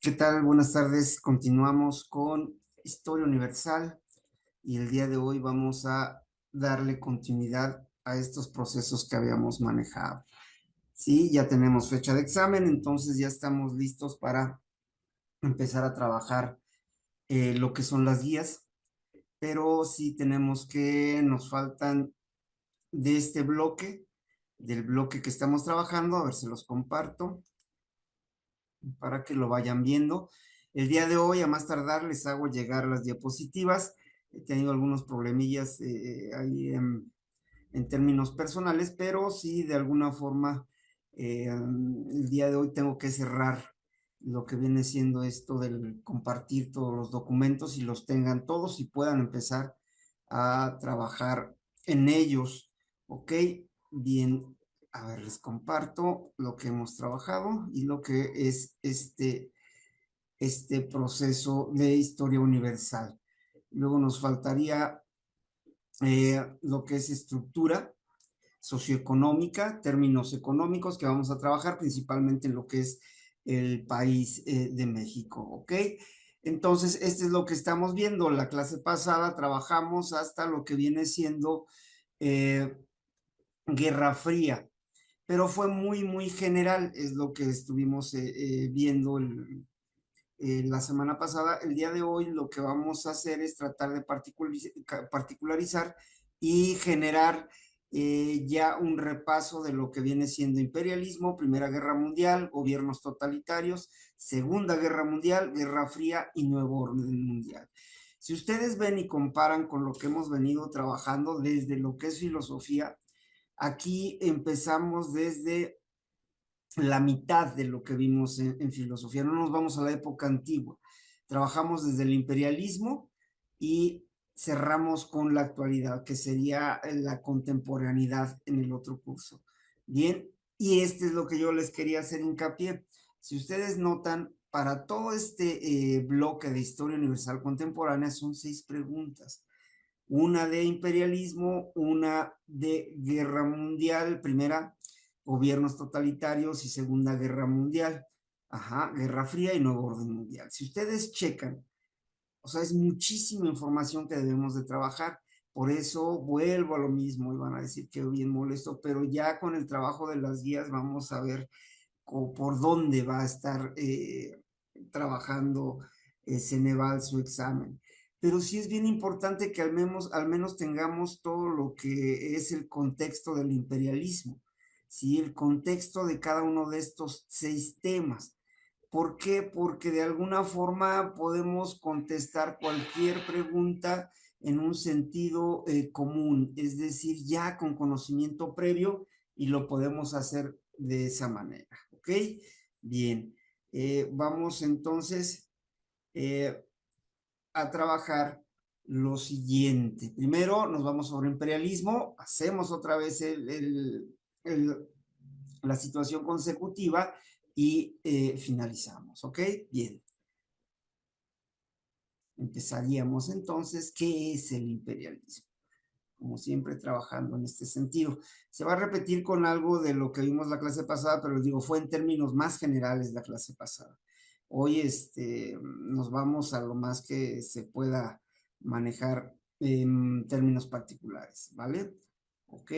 ¿Qué tal? Buenas tardes. Continuamos con Historia Universal y el día de hoy vamos a darle continuidad a estos procesos que habíamos manejado. Sí, ya tenemos fecha de examen, entonces ya estamos listos para empezar a trabajar lo que son las guías, pero sí tenemos que, nos faltan de este bloque, del bloque que estamos trabajando, a ver si los comparto para que lo vayan viendo. El día de hoy, a más tardar, les hago llegar las diapositivas. He tenido algunos problemillas ahí en términos personales, pero sí, de alguna forma, el día de hoy tengo que cerrar lo que viene siendo esto del compartir todos los documentos y los tengan todos y puedan empezar a trabajar en ellos. ¿Ok? Bien, a ver, les comparto lo que hemos trabajado y lo que es este proceso de historia universal. Luego nos faltaría lo que es estructura socioeconómica, términos económicos que vamos a trabajar principalmente en lo que es el país de México, ¿ok? Entonces, este es lo que estamos viendo. La clase pasada trabajamos hasta lo que viene siendo eh, Guerra Fría, pero fue muy general, es lo que estuvimos viendo la semana pasada. El día de hoy lo que vamos a hacer es tratar de particularizar y generar ya un repaso de lo que viene siendo imperialismo, Primera Guerra Mundial, gobiernos totalitarios, Segunda Guerra Mundial, Guerra Fría y nuevo orden mundial. Si ustedes ven y comparan con lo que hemos venido trabajando desde lo que es filosofía, aquí empezamos desde la mitad de lo que vimos en filosofía. No nos vamos a la época antigua. Trabajamos desde el imperialismo y cerramos con la actualidad, que sería la contemporaneidad en el otro curso. Bien, y este es lo que yo les quería hacer hincapié. Si ustedes notan, para todo este bloque de historia universal contemporánea son 6 preguntas. Una de imperialismo, una de guerra mundial, primera, gobiernos totalitarios y Segunda Guerra Mundial. Ajá, Guerra Fría y nuevo orden mundial. Si ustedes checan, o sea, es muchísima información que debemos de trabajar. Por eso vuelvo a lo mismo y van a decir que bien molesto, pero ya con el trabajo de las guías vamos a ver por dónde va a estar trabajando Ceneval su examen. Pero sí es bien importante que al menos tengamos todo lo que es el contexto del imperialismo, ¿sí? El contexto de cada uno de estos 6 temas. ¿Por qué? Porque de alguna forma podemos contestar cualquier pregunta en un sentido común, es decir, ya con conocimiento previo y lo podemos hacer de esa manera, ¿ok? Bien, vamos entonces eh, a trabajar lo siguiente. Primero nos vamos sobre imperialismo, hacemos otra vez la situación consecutiva y finalizamos, ¿ok? Bien, empezaríamos entonces, ¿qué es el imperialismo? Como siempre trabajando en este sentido. Se va a repetir con algo de lo que vimos la clase pasada, pero les digo, fue en términos más generales la clase pasada. Hoy nos vamos a lo más que se pueda manejar en términos particulares, ¿vale? Ok,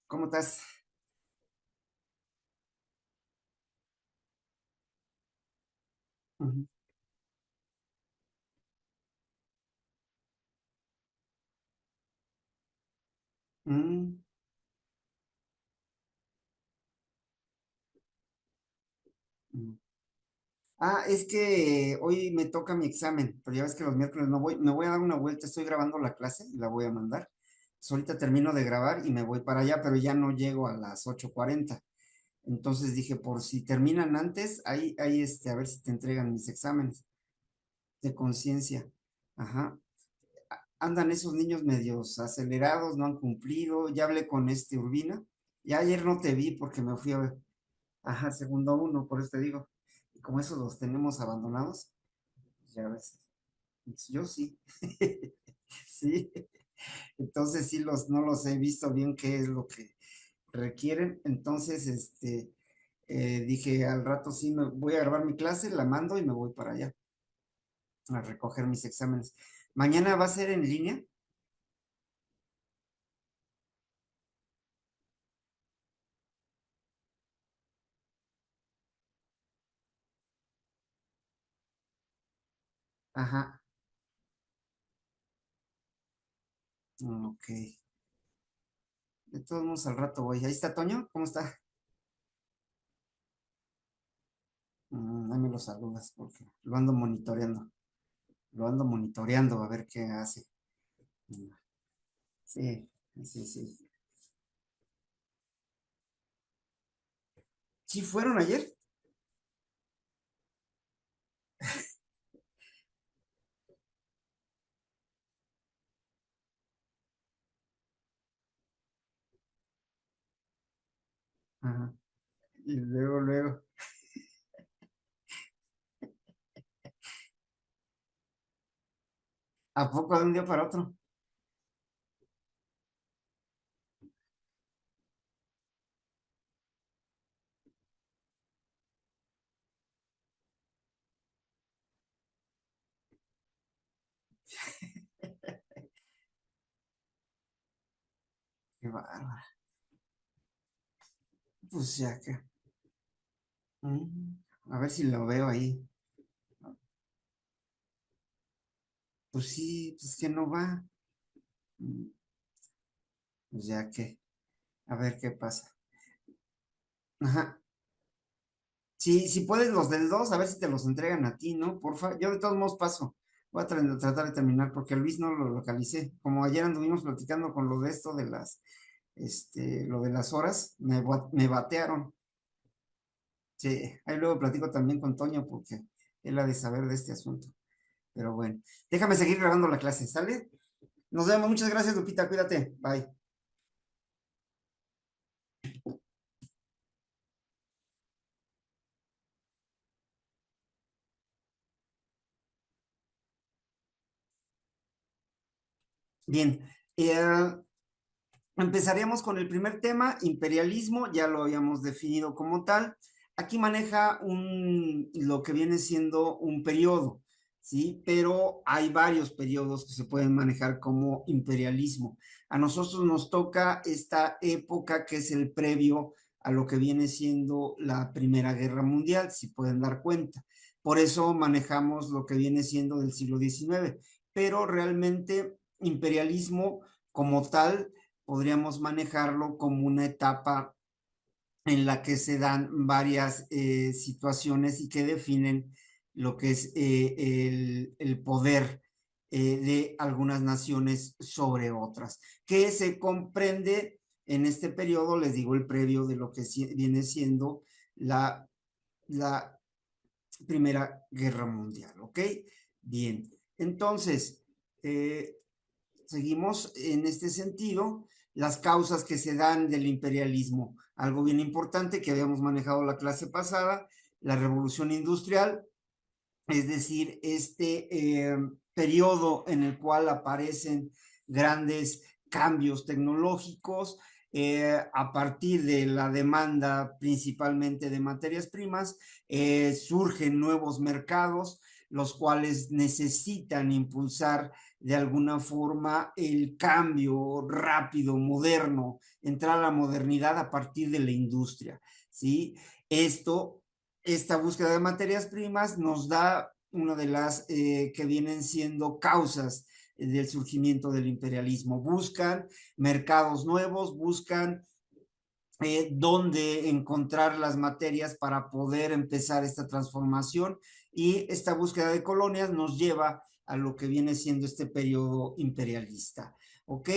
¿cómo estás? Uh -huh. Mm. Mm. Ah, es que hoy me toca mi examen, pero ya ves que los miércoles no voy, me voy a dar una vuelta, estoy grabando la clase y la voy a mandar. Pues ahorita termino de grabar y me voy para allá, pero ya no llego a las 8:40. Entonces dije, por si terminan antes, ahí a ver si te entregan mis exámenes de conciencia. Ajá. Andan esos niños medios acelerados, no han cumplido. Ya hablé con Urbina. Ya ayer no te vi porque me fui a ver. Ajá, segundo uno, por eso te digo. Y como esos los tenemos abandonados, ya ves. Yo sí. Sí. Entonces sí no los he visto bien qué es lo que requieren. Entonces, dije al rato sí me voy a grabar mi clase, la mando y me voy para allá a recoger mis exámenes. Mañana va a ser en línea. Ajá. Ok. De todos modos al rato voy. Ahí está Toño, ¿cómo está? Ahí me lo saludas porque lo ando monitoreando. Lo ando monitoreando a ver qué hace. Mm, Sí, sí, sí. ¿Sí fueron ayer? Ajá. Y luego, ¿a poco de un día para otro? Qué bárbaro. Pues ya que. A ver si lo veo ahí. Pues sí, pues que no va. Mm, Pues ya que. A ver qué pasa. Ajá. Sí, si puedes los del 2 a ver si te los entregan a ti, ¿no? Porfa. Yo de todos modos paso. Voy a tratar de terminar porque Luis no lo localicé. Como ayer anduvimos platicando con lo de esto de lo de las horas, me batearon. Sí, ahí luego platico también con Toño porque él ha de saber de este asunto. Pero bueno, déjame seguir grabando la clase, ¿sale? Nos vemos. Muchas gracias, Lupita. Cuídate. Bye. Bien. eh, Empezaríamos con el primer tema, imperialismo, ya lo habíamos definido como tal. Aquí maneja lo que viene siendo un periodo, ¿sí? Pero hay varios periodos que se pueden manejar como imperialismo. A nosotros nos toca esta época que es el previo a lo que viene siendo la Primera Guerra Mundial, si pueden dar cuenta. Por eso manejamos lo que viene siendo del siglo XIX, pero realmente imperialismo como tal podríamos manejarlo como una etapa en la que se dan varias situaciones y que definen lo que es el poder de algunas naciones sobre otras, que se comprende en este periodo, les digo, el previo de lo que viene siendo la, la Primera Guerra Mundial, ¿ok? Bien, entonces, eh, seguimos en este sentido, las causas que se dan del imperialismo. Algo bien importante que habíamos manejado la clase pasada, la revolución industrial, es decir, periodo en el cual aparecen grandes cambios tecnológicos a partir de la demanda principalmente de materias primas, surgen nuevos mercados, los cuales necesitan impulsar de alguna forma el cambio rápido, moderno, entrar a la modernidad a partir de la industria, ¿sí? Esto Esta búsqueda de materias primas nos da una de las que vienen siendo causas del surgimiento del imperialismo. Buscan mercados nuevos, buscan dónde encontrar las materias para poder empezar esta transformación y esta búsqueda de colonias nos lleva a lo que viene siendo este periodo imperialista. ¿Ok?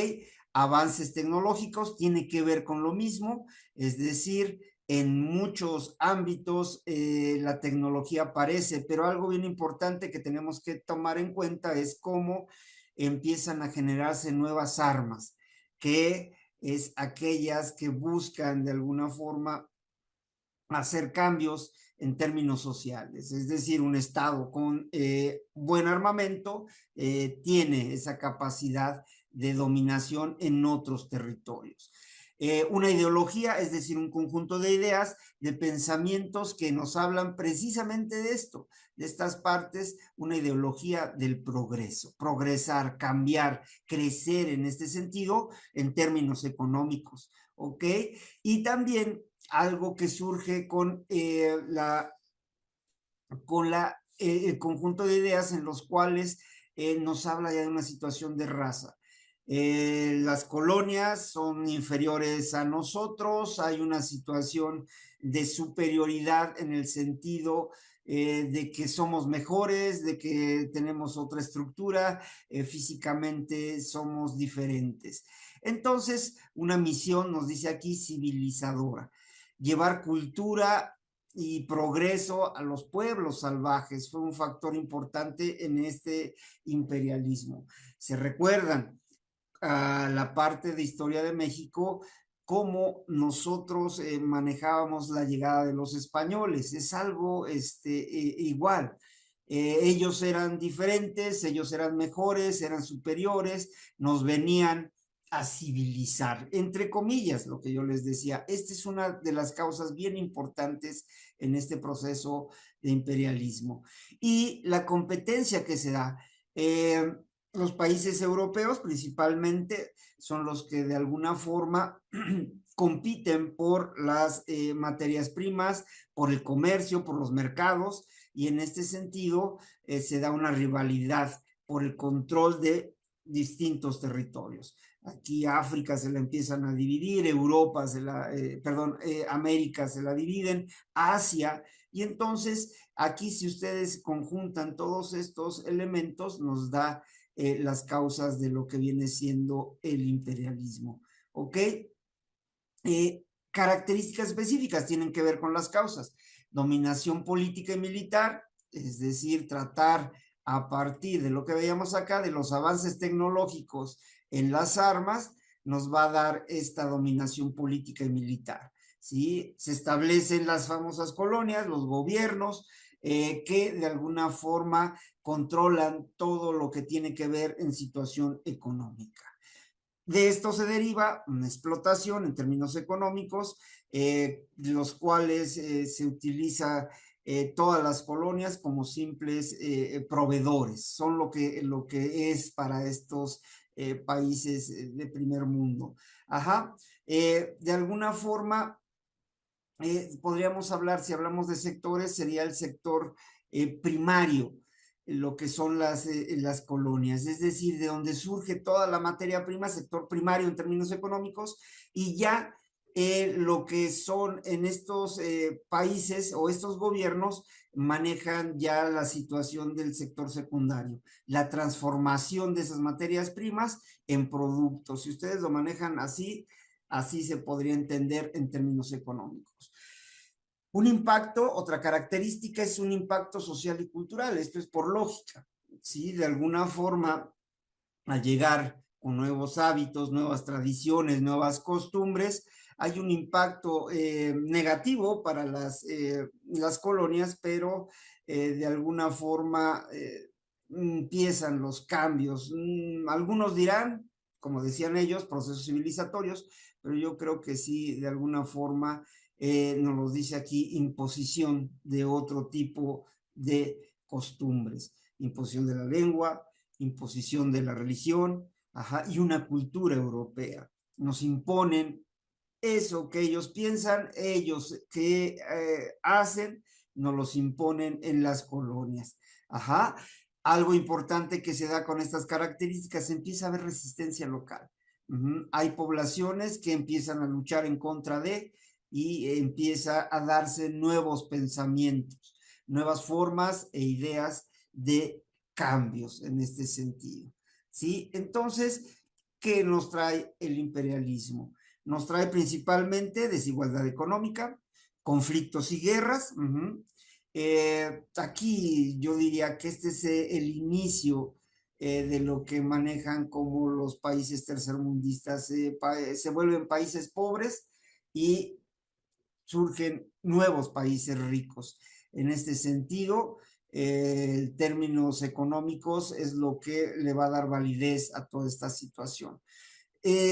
Avances tecnológicos tiene que ver con lo mismo, es decir, en muchos ámbitos la tecnología aparece, pero algo bien importante que tenemos que tomar en cuenta es cómo empiezan a generarse nuevas armas, que es aquellas que buscan de alguna forma hacer cambios en términos sociales. Es decir, un Estado con buen armamento tiene esa capacidad de dominación en otros territorios. Una ideología, es decir, un conjunto de ideas, de pensamientos que nos hablan precisamente de esto, de estas partes, una ideología del progreso, progresar, cambiar, crecer en este sentido en términos económicos, ¿ok? Y también algo que surge con el conjunto de ideas en los cuales nos habla ya de una situación de raza. Las colonias son inferiores a nosotros, hay una situación de superioridad en el sentido de que somos mejores, de que tenemos otra estructura, físicamente somos diferentes. Entonces, una misión nos dice aquí civilizadora, llevar cultura y progreso a los pueblos salvajes fue un factor importante en este imperialismo. Se recuerdan a la parte de historia de México cómo nosotros manejábamos la llegada de los españoles. Es algo igual. Ellos eran diferentes, ellos eran mejores, eran superiores, nos venían a civilizar, entre comillas, lo que yo les decía. Esta es una de las causas bien importantes en este proceso de imperialismo. Y la competencia que se da. Los países europeos principalmente son los que de alguna forma compiten por las materias primas, por el comercio, por los mercados, y en este sentido se da una rivalidad por el control de distintos territorios. Aquí África se la empiezan a dividir, Europa América se la dividen, Asia, y entonces aquí si ustedes conjuntan todos estos elementos nos da las causas de lo que viene siendo el imperialismo, ¿ok? Características específicas tienen que ver con las causas. Dominación política y militar, es decir, tratar a partir de lo que veíamos acá, de los avances tecnológicos en las armas, nos va a dar esta dominación política y militar, ¿sí? Se establecen las famosas colonias, los gobiernos, que de alguna forma controlan todo lo que tiene que ver en situación económica. De esto se deriva una explotación en términos económicos, los cuales se utiliza todas las colonias como simples proveedores, son lo que es para estos países de primer mundo. Ajá. De alguna forma, podríamos hablar, si hablamos de sectores, sería el sector primario, lo que son las colonias, es decir, de donde surge toda la materia prima, sector primario en términos económicos, y ya lo que son en estos países o estos gobiernos manejan ya la situación del sector secundario, la transformación de esas materias primas en productos. Si ustedes lo manejan así, así se podría entender en términos económicos. Un impacto, otra característica es un impacto social y cultural, esto es por lógica, ¿sí? De alguna forma, al llegar con nuevos hábitos, nuevas tradiciones, nuevas costumbres, hay un impacto negativo para las colonias, pero de alguna forma empiezan los cambios. Algunos dirán, como decían ellos, procesos civilizatorios, pero yo creo que sí, de alguna forma, nos lo dice aquí, imposición de otro tipo de costumbres, imposición de la lengua, imposición de la religión, ajá, y una cultura europea. Nos imponen eso que ellos piensan, ellos que hacen, nos los imponen en las colonias. Ajá. Algo importante que se da con estas características, empieza a haber resistencia local. Hay poblaciones que empiezan a luchar en contra de y empieza a darse nuevos pensamientos, nuevas formas e ideas de cambios en este sentido. ¿Sí? Entonces, ¿qué nos trae el imperialismo? Nos trae principalmente desigualdad económica, conflictos y guerras. Aquí yo diría que este es el inicio de lo que manejan como los países tercermundistas. Se vuelven países pobres y surgen nuevos países ricos. En este sentido, términos económicos es lo que le va a dar validez a toda esta situación.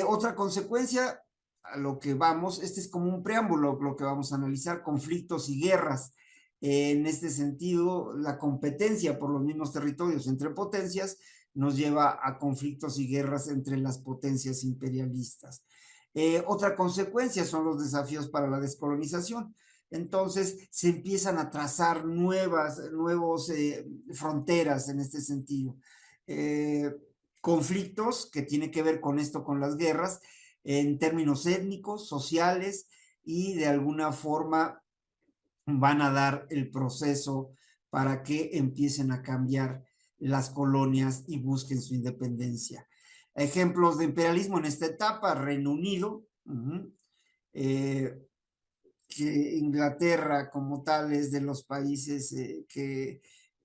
Otra consecuencia a lo que vamos, este es como un preámbulo, lo que vamos a analizar, conflictos y guerras. En este sentido, la competencia por los mismos territorios entre potencias nos lleva a conflictos y guerras entre las potencias imperialistas. Otra consecuencia son los desafíos para la descolonización. Entonces se empiezan a trazar nuevas fronteras en este sentido. Conflictos que tiene que ver con esto, con las guerras, en términos étnicos, sociales, y de alguna forma van a dar el proceso para que empiecen a cambiar las colonias y busquen su independencia. Ejemplos de imperialismo en esta etapa: Reino Unido, que Inglaterra como tal es de los países que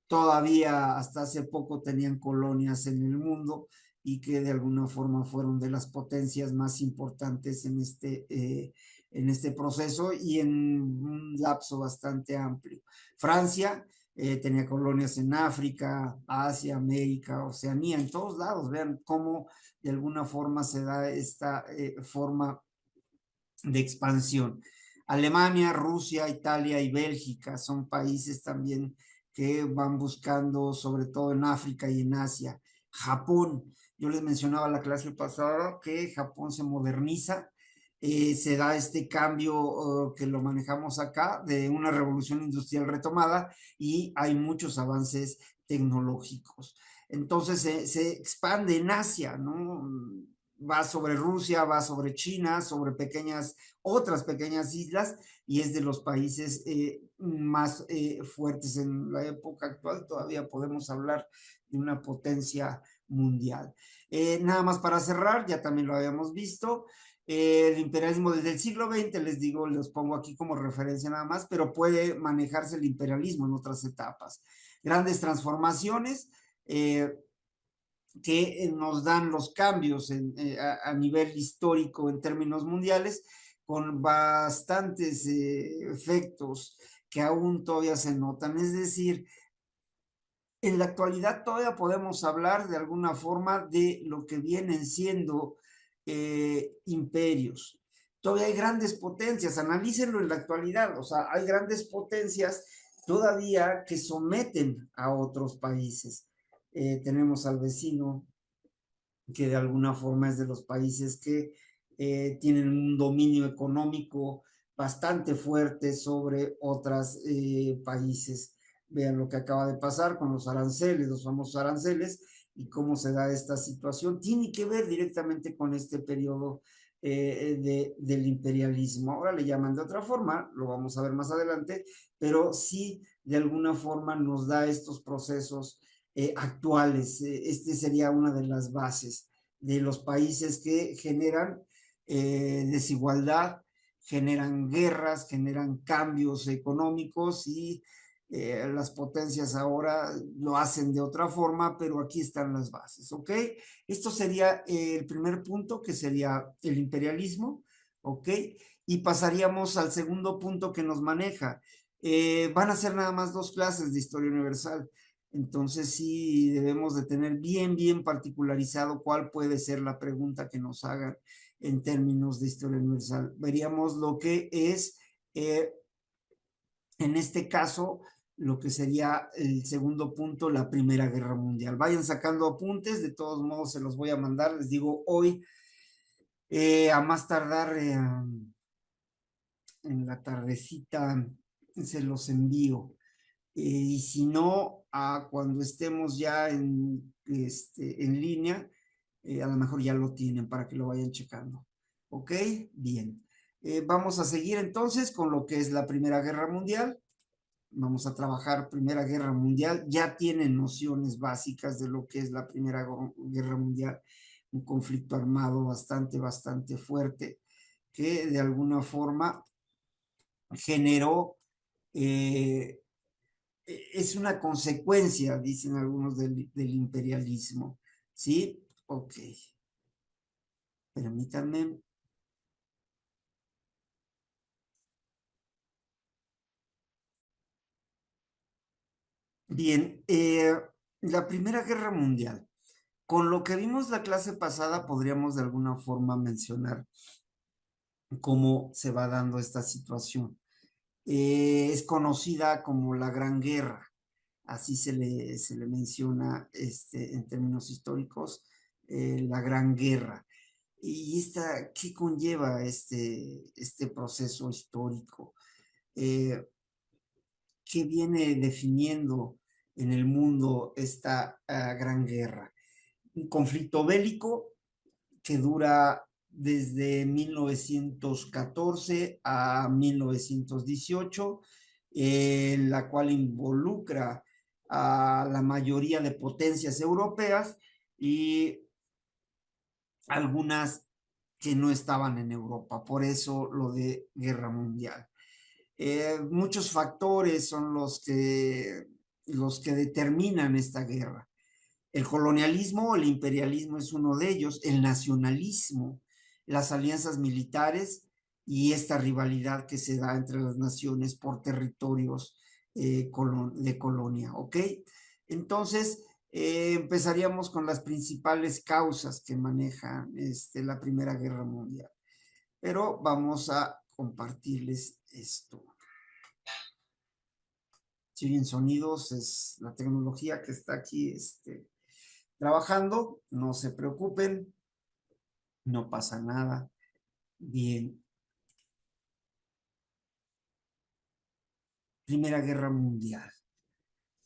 todavía hasta hace poco tenían colonias en el mundo y que de alguna forma fueron de las potencias más importantes en este proceso y en un lapso bastante amplio. Francia tenía colonias en África, Asia, América, Oceanía, en todos lados. Vean cómo de alguna forma se da esta forma de expansión. Alemania, Rusia, Italia y Bélgica son países también que van buscando, sobre todo en África y en Asia. Japón, yo les mencionaba la clase pasada que Japón se moderniza, se da este cambio que lo manejamos acá, de una revolución industrial retomada, y hay muchos avances tecnológicos. Entonces se expande en Asia, ¿no? Va sobre Rusia, va sobre China, sobre otras pequeñas islas, y es de los países más fuertes en la época actual. Todavía podemos hablar de una potencia mundial. Nada más para cerrar, ya también lo habíamos visto, el imperialismo desde el siglo XX, les digo, los pongo aquí como referencia nada más, pero puede manejarse el imperialismo en otras etapas. Grandes transformaciones, que nos dan los cambios a nivel histórico en términos mundiales, con bastantes efectos que aún todavía se notan. Es decir, en la actualidad todavía podemos hablar de alguna forma de lo que vienen siendo imperios. Todavía hay grandes potencias, analícenlo en la actualidad, o sea, hay grandes potencias todavía que someten a otros países. Tenemos al vecino que de alguna forma es de los países que tienen un dominio económico bastante fuerte sobre otros países. Vean lo que acaba de pasar con los aranceles, los famosos aranceles, y cómo se da esta situación. Tiene que ver directamente con este periodo del imperialismo. Ahora le llaman de otra forma, lo vamos a ver más adelante, pero sí de alguna forma nos da estos procesos actuales. Este sería una de las bases de los países que generan desigualdad, generan guerras, generan cambios económicos, y las potencias ahora lo hacen de otra forma, pero aquí están las bases, ¿ok? Esto sería el primer punto, que sería el imperialismo, ¿ok? Y pasaríamos al segundo punto que nos maneja. Van a ser nada más 2 clases de historia universal. Entonces sí debemos de tener bien particularizado cuál puede ser la pregunta que nos hagan en términos de historia universal. Veríamos lo que es, en este caso, lo que sería el segundo punto, la Primera Guerra Mundial. Vayan sacando apuntes, de todos modos se los voy a mandar, les digo, hoy a más tardar en la tardecita se los envío. Y si no, cuando estemos ya en línea, a lo mejor ya lo tienen para que lo vayan checando. ¿Ok? Bien. Vamos a seguir entonces con lo que es la Primera Guerra Mundial. Vamos a trabajar Primera Guerra Mundial. Ya tienen nociones básicas de lo que es la Primera Guerra Mundial, un conflicto armado bastante fuerte, que de alguna forma generó, es una consecuencia, dicen algunos, del imperialismo, ¿sí? Ok, permítanme. Bien, la Primera Guerra Mundial. Con lo que vimos la clase pasada, podríamos de alguna forma mencionar cómo se va dando esta situación. Es conocida como la Gran Guerra, así se le menciona en términos históricos, la Gran Guerra. ¿Y qué conlleva este proceso histórico? ¿Qué viene definiendo en el mundo esta Gran Guerra? Un conflicto bélico que dura desde 1914 a 1918, la cual involucra a la mayoría de potencias europeas y algunas que no estaban en Europa, por eso lo de guerra mundial. Muchos factores son los que determinan esta guerra. El colonialismo, el imperialismo es uno de ellos, el nacionalismo, las alianzas militares y esta rivalidad que se da entre las naciones por territorios de colonia, ¿ok? Entonces, empezaríamos con las principales causas que manejan la Primera Guerra Mundial. Pero vamos a compartirles esto. Si bien sonidos es la tecnología que está aquí trabajando, no se preocupen, no pasa nada. Bien, Primera Guerra Mundial.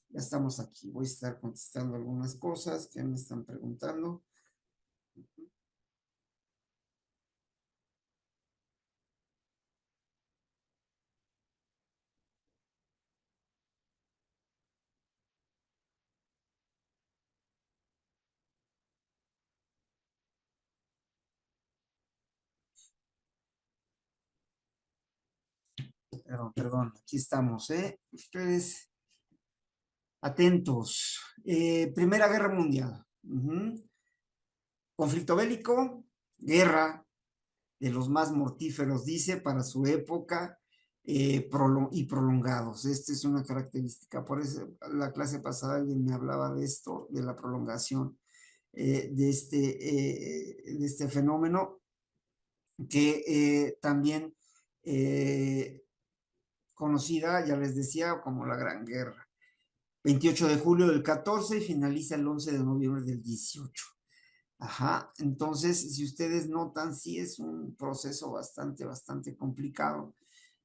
Ya estamos aquí, voy a estar contestando algunas cosas que me están preguntando. Perdón, aquí estamos, ¿eh? Ustedes atentos. Primera Guerra Mundial. Conflicto bélico, guerra, de los más mortíferos, dice, para su época y prolongados. Esta es una característica. Por eso la clase pasada alguien me hablaba de esto, de la prolongación de este fenómeno, que también conocida, ya les decía, como la Gran Guerra. 28 de julio del 14 y finaliza el 11 de noviembre del 18. Ajá, entonces, si ustedes notan, sí es un proceso bastante complicado.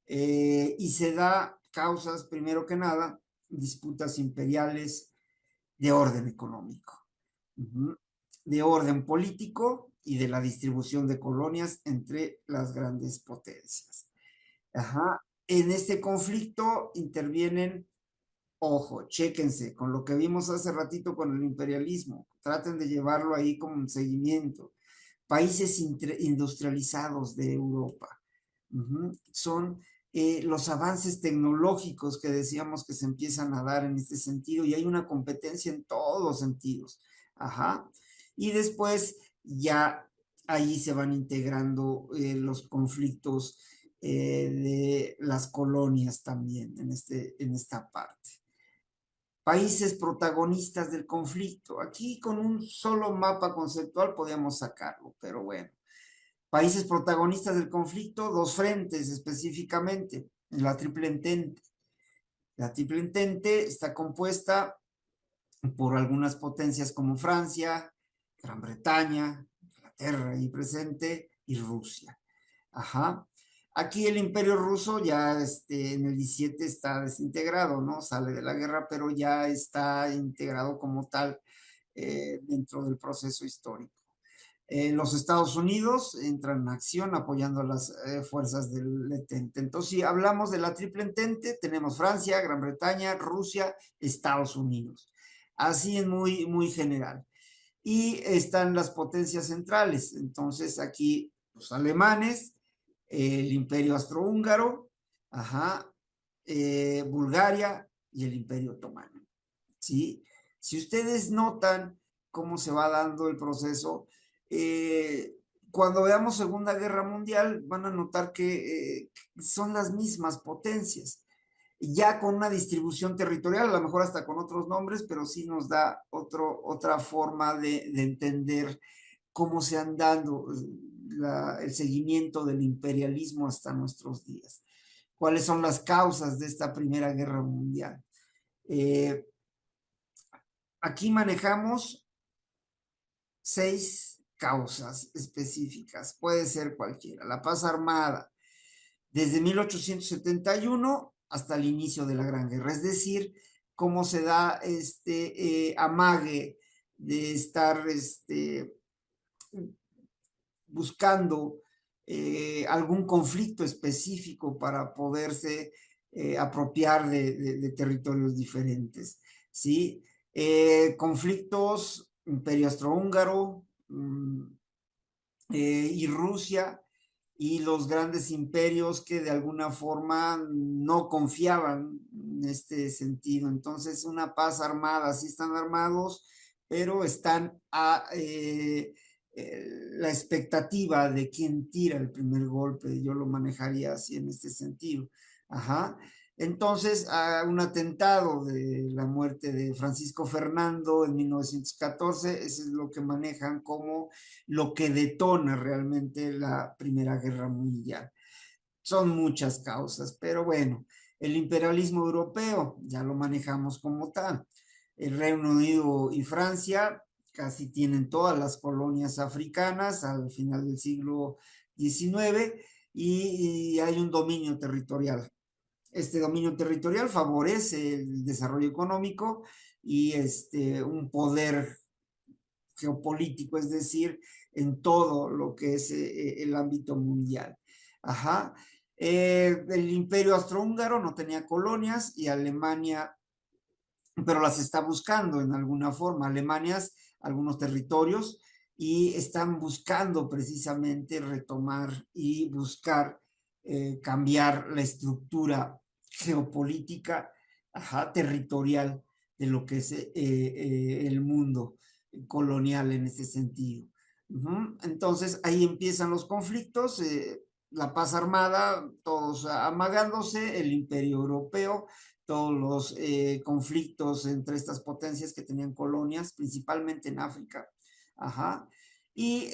Y se da causas, primero que nada, disputas imperiales de orden económico, de orden político y de la distribución de colonias entre las grandes potencias. Ajá. En este conflicto intervienen, ojo, chéquense, con lo que vimos hace ratito con el imperialismo, traten de llevarlo ahí como un seguimiento. Países industrializados de Europa. Son los avances tecnológicos que decíamos que se empiezan a dar en este sentido y hay una competencia en todos los sentidos. Ajá. Y después ya ahí se van integrando los conflictos de las colonias también en esta parte. Países protagonistas del conflicto. Aquí con un solo mapa conceptual podíamos sacarlo, pero bueno. Países protagonistas del conflicto, dos frentes específicamente, la Triple Entente. La Triple Entente está compuesta por algunas potencias como Francia, Gran Bretaña, Inglaterra ahí presente y Rusia. Ajá. Aquí el Imperio Ruso ya en el 17 está desintegrado, ¿no? Sale de la guerra, pero ya está integrado como tal dentro del proceso histórico. Los Estados Unidos entran en acción apoyando a las fuerzas del Entente. Entonces, si hablamos de la Triple Entente, tenemos Francia, Gran Bretaña, Rusia, Estados Unidos. Así es muy general. Y están las potencias centrales. Entonces, aquí los alemanes, el Imperio Austrohúngaro, ajá, Bulgaria y el Imperio Otomano, ¿sí? Si ustedes notan cómo se va dando el proceso, cuando veamos Segunda Guerra Mundial van a notar que son las mismas potencias, ya con una distribución territorial, a lo mejor hasta con otros nombres, pero sí nos da otra forma de entender cómo se han dado el seguimiento del imperialismo hasta nuestros días. ¿Cuáles son las causas de esta Primera Guerra Mundial? Aquí manejamos 6 causas específicas, puede ser cualquiera. La paz armada, desde 1871 hasta el inicio de la Gran Guerra, es decir, cómo se da este amague de estar buscando algún conflicto específico para poderse apropiar de territorios diferentes, ¿sí? Conflictos, Imperio Austrohúngaro y Rusia, y los grandes imperios que de alguna forma no confiaban en este sentido. Entonces, una paz armada, sí están armados, pero están a la expectativa de quién tira el primer golpe. Yo lo manejaría así en este sentido. Ajá. Entonces, un atentado de la muerte de Francisco Fernando en 1914, eso es lo que manejan como lo que detona realmente la Primera Guerra Mundial. Son muchas causas, pero bueno, el imperialismo europeo ya lo manejamos como tal. El Reino Unido y Francia casi tienen todas las colonias africanas al final del siglo XIX y hay un dominio territorial. Este dominio territorial favorece el desarrollo económico y un poder geopolítico, es decir, en todo lo que es el ámbito mundial. Ajá. El Imperio Austrohúngaro no tenía colonias y Alemania, pero las está buscando en alguna forma. Alemania, algunos territorios, y están buscando precisamente retomar y buscar cambiar la estructura geopolítica, ajá, territorial de lo que es el mundo colonial en este sentido. Entonces ahí empiezan los conflictos, la paz armada, todos amagándose, el imperio europeo, todos los conflictos entre estas potencias que tenían colonias, principalmente en África. Ajá. Y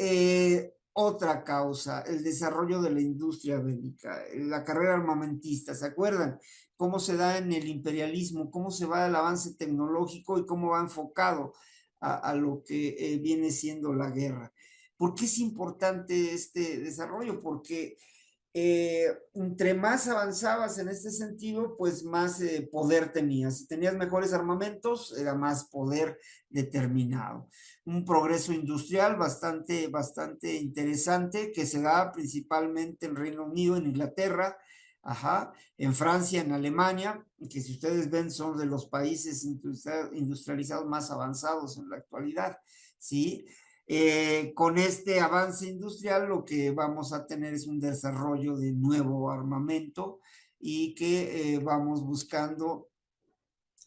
otra causa, el desarrollo de la industria bélica, la carrera armamentista, ¿se acuerdan? Cómo se da en el imperialismo, cómo se va el avance tecnológico y cómo va enfocado a lo que viene siendo la guerra. ¿Por qué es importante este desarrollo? Porque entre más avanzabas en este sentido, pues más poder tenías. Si tenías mejores armamentos, era más poder determinado. Un progreso industrial bastante interesante que se da principalmente en Reino Unido, en Inglaterra, ajá, en Francia, en Alemania, que si ustedes ven son de los países industrializados más avanzados en la actualidad, ¿sí? Con este avance industrial lo que vamos a tener es un desarrollo de nuevo armamento y que vamos buscando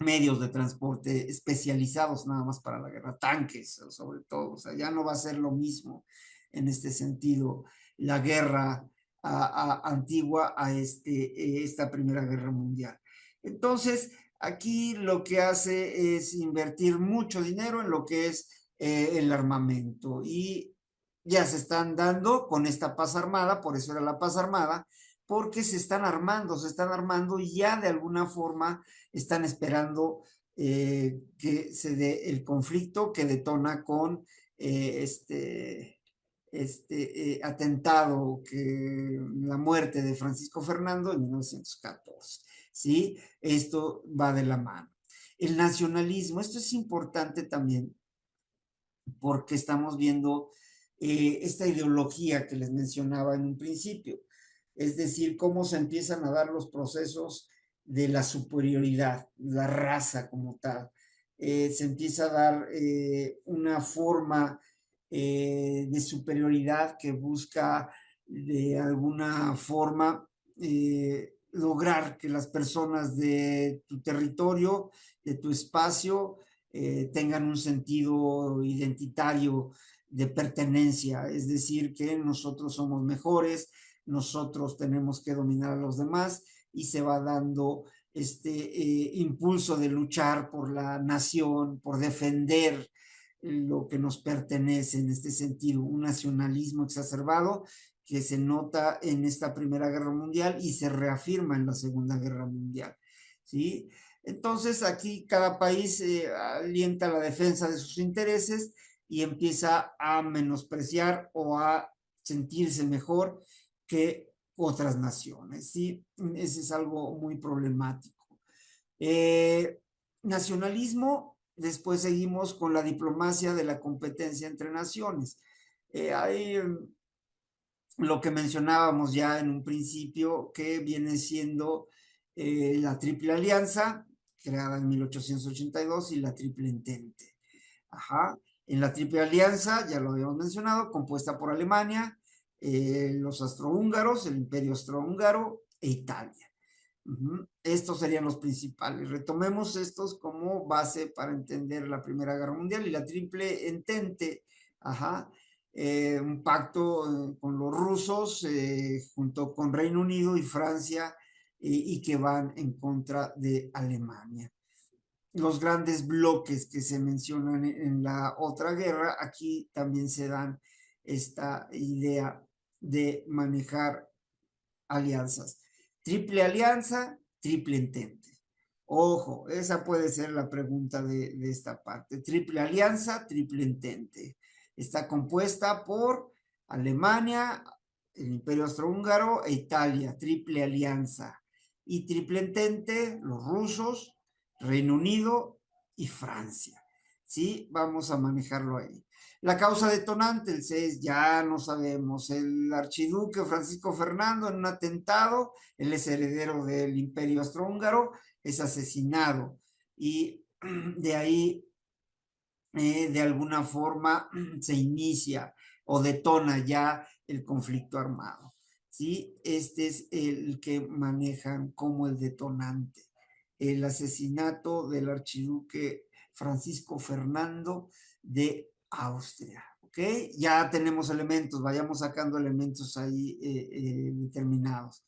medios de transporte especializados nada más para la guerra, tanques sobre todo, o sea, ya no va a ser lo mismo en este sentido la guerra antigua a esta Primera Guerra Mundial. Entonces, aquí lo que hace es invertir mucho dinero en lo que es el armamento y ya se están dando con esta paz armada, por eso era la paz armada, porque se están armando y ya de alguna forma están esperando que se dé el conflicto que detona con atentado, que la muerte de Francisco Fernando en 1914. ¿Sí? Esto va de la mano. El nacionalismo, esto es importante también porque estamos viendo esta ideología que les mencionaba en un principio, es decir, cómo se empiezan a dar los procesos de la superioridad, la raza como tal. Se empieza a dar una forma de superioridad que busca de alguna forma lograr que las personas de tu territorio, de tu espacio, tengan un sentido identitario de pertenencia, es decir, que nosotros somos mejores, nosotros tenemos que dominar a los demás y se va dando este impulso de luchar por la nación, por defender lo que nos pertenece en este sentido, un nacionalismo exacerbado que se nota en esta Primera Guerra Mundial y se reafirma en la Segunda Guerra Mundial, ¿sí? Entonces aquí cada país alienta la defensa de sus intereses y empieza a menospreciar o a sentirse mejor que otras naciones, ¿sí? Ese es algo muy problemático. Eh, Nacionalismo, después seguimos con la diplomacia de la competencia entre naciones. Hay lo que mencionábamos ya en un principio, que viene siendo la Triple Alianza, creada en 1882, y la Triple Entente. Ajá. En la Triple Alianza, ya lo habíamos mencionado, compuesta por Alemania, los austrohúngaros, el Imperio Austrohúngaro e Italia. Estos serían los principales. Retomemos estos como base para entender la Primera Guerra Mundial y la Triple Entente. Ajá. Un pacto con los rusos junto con Reino Unido y Francia y que van en contra de Alemania. Los grandes bloques que se mencionan en la otra guerra, aquí también se dan esta idea de manejar alianzas. Triple alianza, triple entente. Ojo, esa puede ser la pregunta de esta parte. Triple alianza, triple entente. Está compuesta por Alemania, el Imperio Austrohúngaro e Italia, triple alianza. Y triple entente, los rusos, Reino Unido y Francia. ¿Sí? Vamos a manejarlo ahí. La causa detonante, el 6, ya no sabemos. El archiduque Francisco Fernando, en un atentado, él es heredero del Imperio Austrohúngaro, es asesinado. Y de ahí, de alguna forma, se inicia o detona ya el conflicto armado. ¿Sí? Este es el que manejan como el detonante. El asesinato del archiduque Francisco Fernando de Austria. ¿Ok? Ya tenemos elementos, vayamos sacando elementos ahí determinados.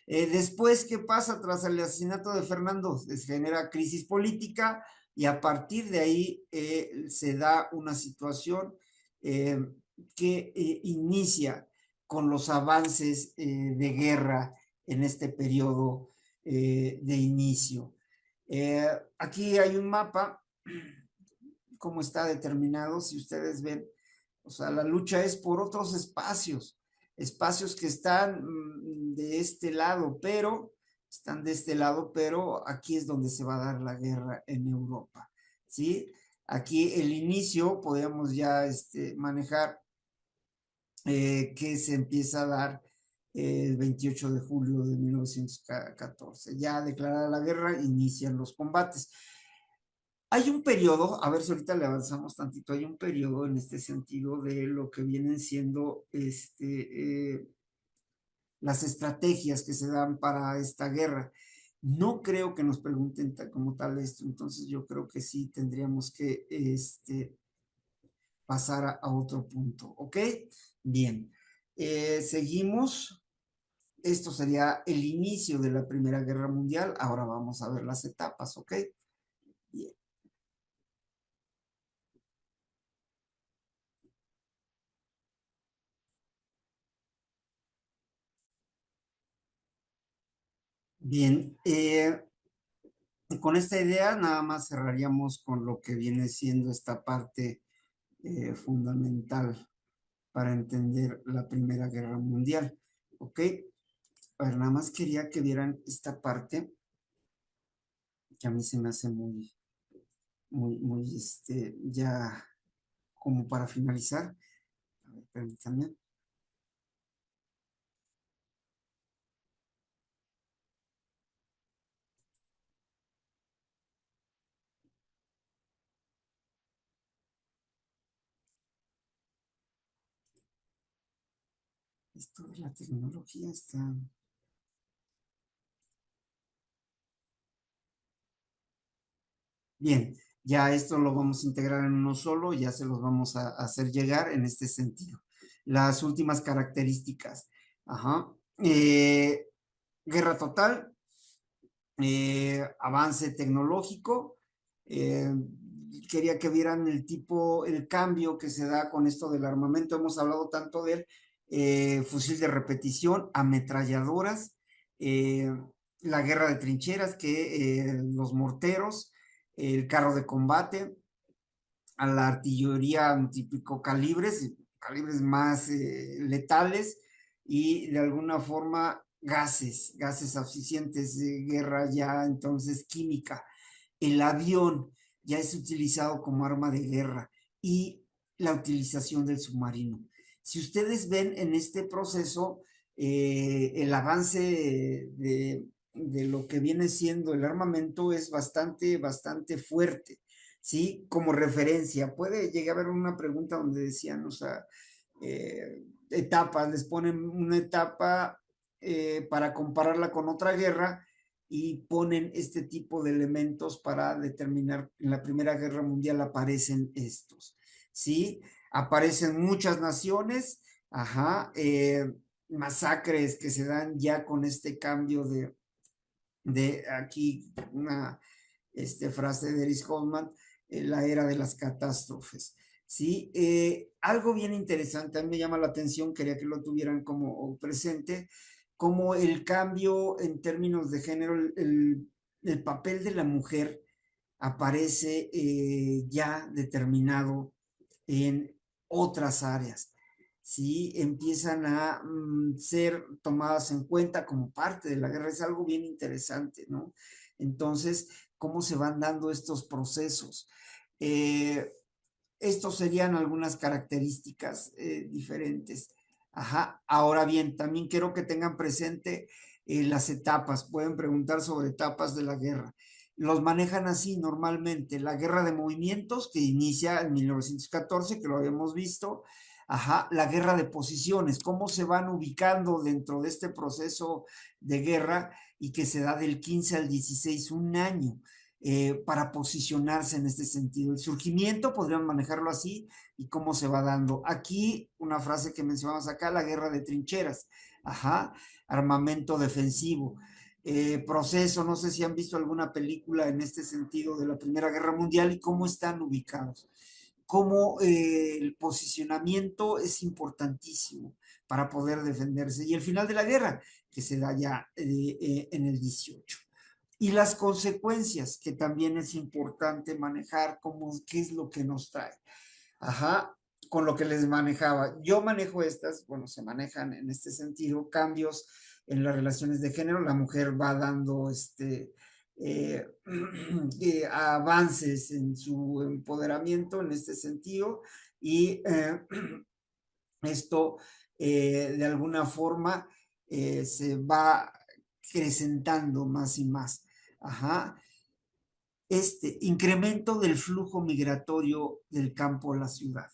Después, ¿qué pasa tras el asesinato de Fernando? Se genera crisis política y a partir de ahí se da una situación eh, que inicia con los avances de guerra en este periodo de inicio. Aquí hay un mapa, cómo está determinado, si ustedes ven, o sea, la lucha es por otros espacios, espacios que están de este lado, pero están de este lado, pero aquí es donde se va a dar la guerra en Europa, ¿sí? Aquí el inicio podemos ya manejar que se empieza a dar el 28 de julio de 1914. Ya declarada la guerra, inician los combates. Hay un periodo, a ver si ahorita le avanzamos tantito, hay un periodo en este sentido de lo que vienen siendo las estrategias que se dan para esta guerra. No creo que nos pregunten como tal esto, entonces yo creo que sí tendríamos que pasar a otro punto, ¿ok? Bien, seguimos. Esto sería el inicio de la Primera Guerra Mundial. Ahora vamos a ver las etapas, ¿ok? Bien. Bien, con esta idea nada más cerraríamos con lo que viene siendo esta parte fundamental para entender la Primera Guerra Mundial, ¿ok? A ver, nada más quería que vieran esta parte que a mí se me hace muy, ya como para finalizar. A ver, permítanme. Esto de la tecnología está... Bien, ya esto lo vamos a integrar en uno solo, ya se los vamos a hacer llegar en este sentido. Las últimas características. Ajá. Guerra total, avance tecnológico. Quería que vieran el cambio que se da con esto del armamento. Hemos hablado tanto del fusil de repetición, ametralladoras, eh, la guerra de trincheras, los morteros, el carro de combate, a la artillería típico calibres más letales y de alguna forma gases eficientes de guerra ya entonces química. El avión ya es utilizado como arma de guerra y la utilización del submarino. Si ustedes ven en este proceso, el avance de lo que viene siendo el armamento es bastante fuerte. ¿Sí? Como referencia. Puede llegar a haber una pregunta donde decían, o sea, etapas, les ponen una etapa para compararla con otra guerra y ponen este tipo de elementos para determinar, en la Primera Guerra Mundial aparecen estos, ¿sí? Aparecen muchas naciones, ajá, masacres que se dan ya con este cambio de aquí una frase de Erich Goldman, la era de las catástrofes. ¿Sí? Algo bien interesante, a mí me llama la atención, quería que lo tuvieran como presente, como el cambio en términos de género, el papel de la mujer aparece ya determinado en otras áreas. ¿Sí? Empiezan a ser tomadas en cuenta como parte de la guerra. Es algo bien interesante, ¿no? Entonces, ¿cómo se van dando estos procesos? Estos serían algunas características diferentes. Ajá. Ahora bien, también quiero que tengan presente las etapas. Pueden preguntar sobre etapas de la guerra. Los manejan así normalmente. La guerra de movimientos, que inicia en 1914, que lo habíamos visto. Ajá. La guerra de posiciones, cómo se van ubicando dentro de este proceso de guerra y que se da del 15 al 16, un año para posicionarse en este sentido. El surgimiento, podríamos manejarlo así, y cómo se va dando. Aquí, una frase que mencionamos acá, la guerra de trincheras, ajá, armamento defensivo. Proceso, no sé si han visto alguna película en este sentido de la Primera Guerra Mundial y cómo están ubicados. Cómo el posicionamiento es importantísimo para poder defenderse. Y el final de la guerra, que se da ya en el 18. Y las consecuencias, que también es importante manejar, como qué es lo que nos trae. Ajá, con lo que les manejaba. Yo manejo estas, bueno, se manejan en este sentido, cambios en las relaciones de género. La mujer va dando eh, avances en su empoderamiento en este sentido y esto de alguna forma se va acrecentando más y más. Ajá. Incremento del flujo migratorio del campo a la ciudad.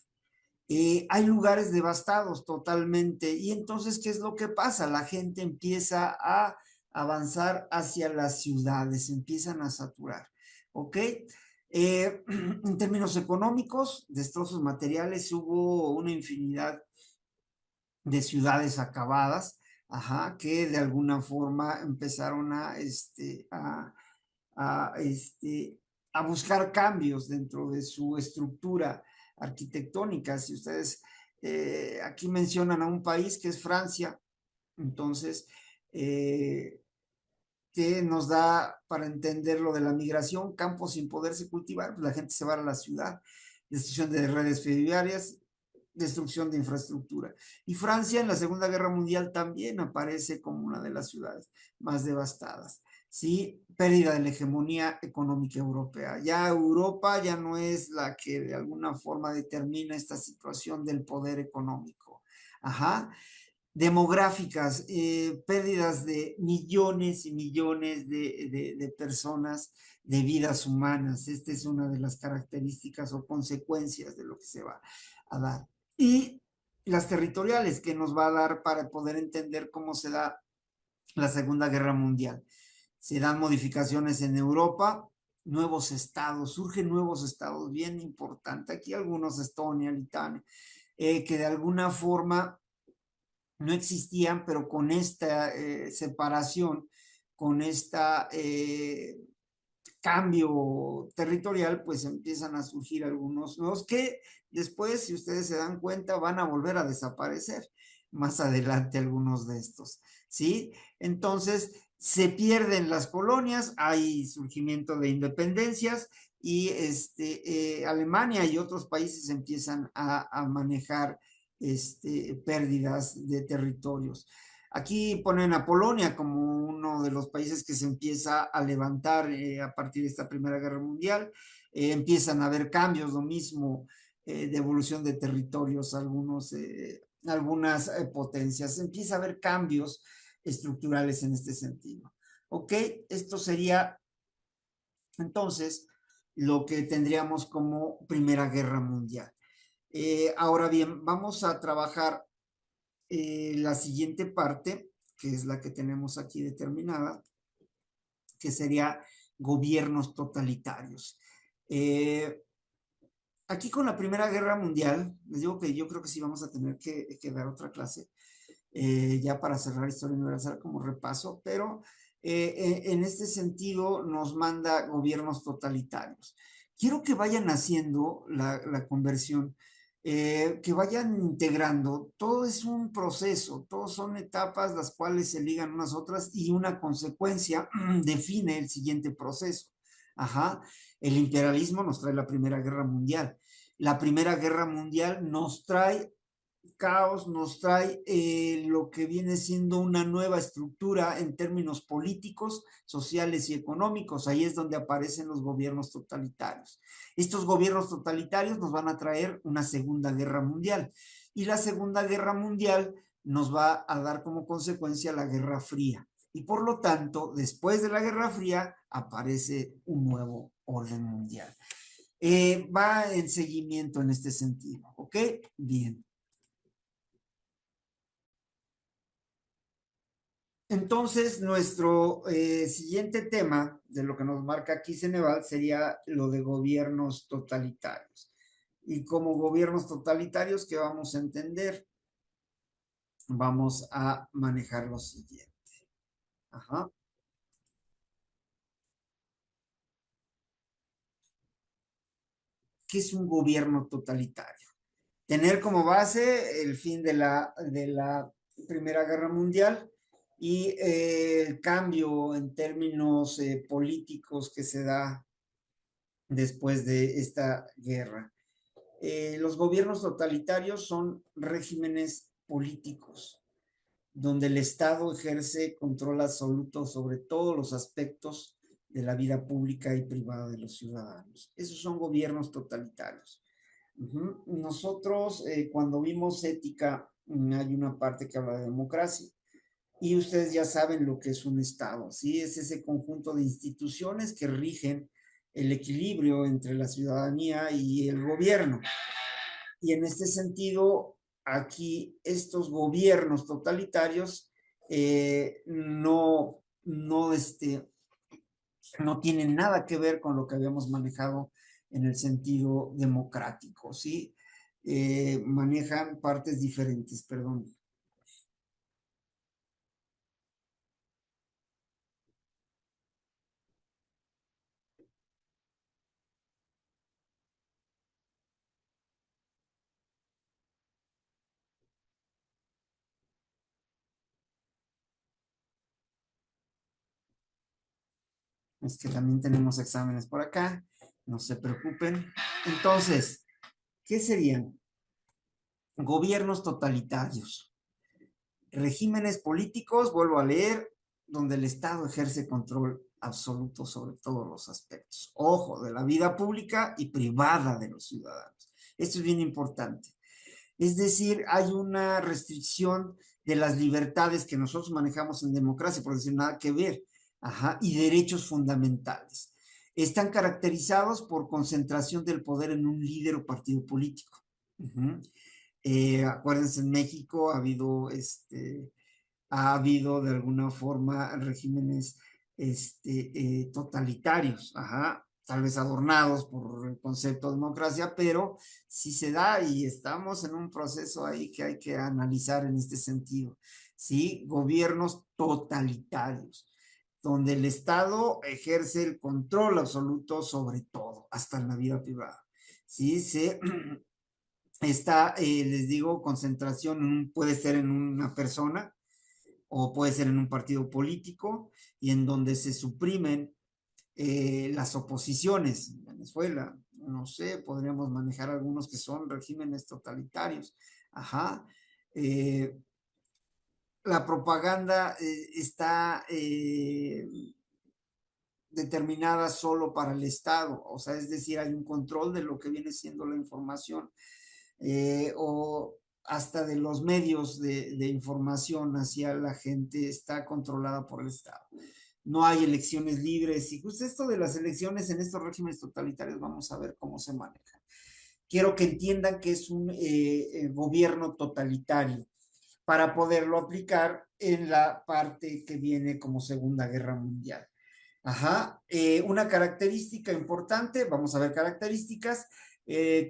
Hay lugares devastados totalmente y entonces, ¿qué es lo que pasa? La gente empieza a avanzar hacia las ciudades, empiezan a saturar, ¿ok? En términos económicos, destrozos materiales, hubo una infinidad de ciudades acabadas, ajá, que de alguna forma empezaron a, este, a buscar cambios dentro de su estructura arquitectónica. Si ustedes aquí mencionan a un país que es Francia, entonces, que nos da para entender lo de la migración, campos sin poderse cultivar, pues la gente se va a la ciudad, destrucción de redes ferroviarias, destrucción de infraestructura. Y Francia en la Segunda Guerra Mundial también aparece como una de las ciudades más devastadas. ¿Sí? Pérdida de la hegemonía económica europea. Ya Europa ya no es la que de alguna forma determina esta situación del poder económico. Ajá. Demográficas, pérdidas de millones y millones de personas, de vidas humanas. Esta es una de las características o consecuencias de lo que se va a dar. Y las territoriales que nos va a dar para poder entender cómo se da la Segunda Guerra Mundial. Se dan modificaciones en Europa, nuevos estados, surgen nuevos estados bien importantes. Aquí algunos, Estonia, Lituania, que de alguna forma no existían, pero con esta separación, con esta cambio territorial, pues empiezan a surgir algunos nuevos que después, si ustedes se dan cuenta, van a volver a desaparecer más adelante algunos de estos, ¿sí? Entonces, se pierden las colonias, hay surgimiento de independencias y Alemania y otros países empiezan a manejar pérdidas de territorios. Aquí ponen a Polonia como uno de los países que se empieza a levantar a partir de esta Primera Guerra Mundial. Empiezan a haber cambios, lo mismo de evolución de territorios, algunas potencias. Empieza a haber cambios estructurales en este sentido. ¿Ok? Esto sería entonces lo que tendríamos como Primera Guerra Mundial. Ahora bien, vamos a trabajar la siguiente parte, que es la que tenemos aquí determinada, que sería gobiernos totalitarios. Aquí con la Primera Guerra Mundial, les digo que yo creo que sí vamos a tener que dar otra clase, ya para cerrar Historia Universal como repaso, pero en este sentido nos manda gobiernos totalitarios. Quiero que vayan haciendo la conversión, que vayan integrando. Todo es un proceso, todos son etapas las cuales se ligan unas otras y una consecuencia define el siguiente proceso. Ajá. El imperialismo nos trae la Primera Guerra Mundial. La Primera Guerra Mundial nos trae caos, nos trae lo que viene siendo una nueva estructura en términos políticos, sociales y económicos. Ahí es donde aparecen los gobiernos totalitarios. Estos gobiernos totalitarios nos van a traer una Segunda Guerra Mundial y la Segunda Guerra Mundial nos va a dar como consecuencia la Guerra Fría. Y por lo tanto, después de la Guerra Fría, aparece un nuevo orden mundial. Va en seguimiento en este sentido, ¿ok? Bien. Entonces, nuestro siguiente tema de lo que nos marca aquí Ceneval sería lo de gobiernos totalitarios. Y como gobiernos totalitarios, ¿qué vamos a entender? Vamos a manejar lo siguiente. Ajá. ¿Qué es un gobierno totalitario? Tener como base el fin de la Primera Guerra Mundial y el cambio en términos políticos que se da después de esta guerra. Los gobiernos totalitarios son regímenes políticos donde el Estado ejerce control absoluto sobre todos los aspectos de la vida pública y privada de los ciudadanos. Esos son gobiernos totalitarios. Nosotros, cuando vimos ética, hay una parte que habla de democracia. Y ustedes ya saben lo que es un Estado, ¿sí? Es ese conjunto de instituciones que rigen el equilibrio entre la ciudadanía y el gobierno. Y en este sentido, aquí estos gobiernos totalitarios no tienen nada que ver con lo que habíamos manejado en el sentido democrático, ¿sí? Manejan partes diferentes, perdón. Es que también tenemos exámenes por acá, no se preocupen. Entonces, ¿qué serían? Gobiernos totalitarios, regímenes políticos, vuelvo a leer, donde el Estado ejerce control absoluto sobre todos los aspectos. Ojo, de la vida pública y privada de los ciudadanos. Esto es bien importante. Es decir, hay una restricción de las libertades que nosotros manejamos en democracia, por decir nada que ver, ajá, y derechos fundamentales. Están caracterizados por concentración del poder en un líder o partido político. Acuérdense, en México ha habido de alguna forma regímenes totalitarios, ajá, tal vez adornados por el concepto de democracia, pero sí se da y estamos en un proceso ahí que hay que analizar en este sentido. ¿Sí? Gobiernos totalitarios, donde el Estado ejerce el control absoluto sobre todo, hasta en la vida privada. ¿Sí? Está, les digo, concentración puede ser en una persona o puede ser en un partido político y en donde se suprimen las oposiciones. En Venezuela, no sé, podríamos manejar algunos que son regímenes totalitarios. Ajá. La propaganda está determinada solo para el Estado, o sea, es decir, hay un control de lo que viene siendo la información o hasta de los medios de información hacia la gente está controlada por el Estado. No hay elecciones libres y justo esto de las elecciones en estos regímenes totalitarios vamos a ver cómo se maneja. Quiero que entiendan que es un gobierno totalitario para poderlo aplicar en la parte que viene como Segunda Guerra Mundial. Ajá, una característica importante, vamos a ver características,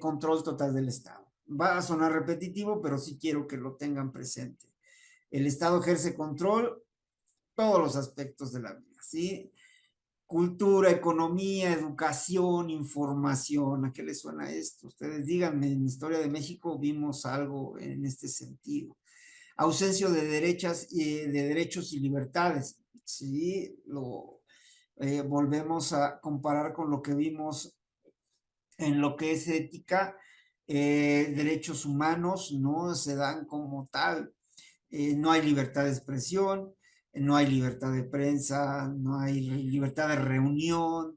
control total del Estado. Va a sonar repetitivo, pero sí quiero que lo tengan presente. El Estado ejerce control todos los aspectos de la vida, ¿sí? Cultura, economía, educación, información. ¿A qué les suena esto? Ustedes díganme, en Historia de México vimos algo en este sentido. Ausencia de derechos y libertades. Sí, volvemos a comparar con lo que vimos en lo que es ética, derechos humanos no se dan como tal. No hay libertad de expresión, no hay libertad de prensa, no hay libertad de reunión,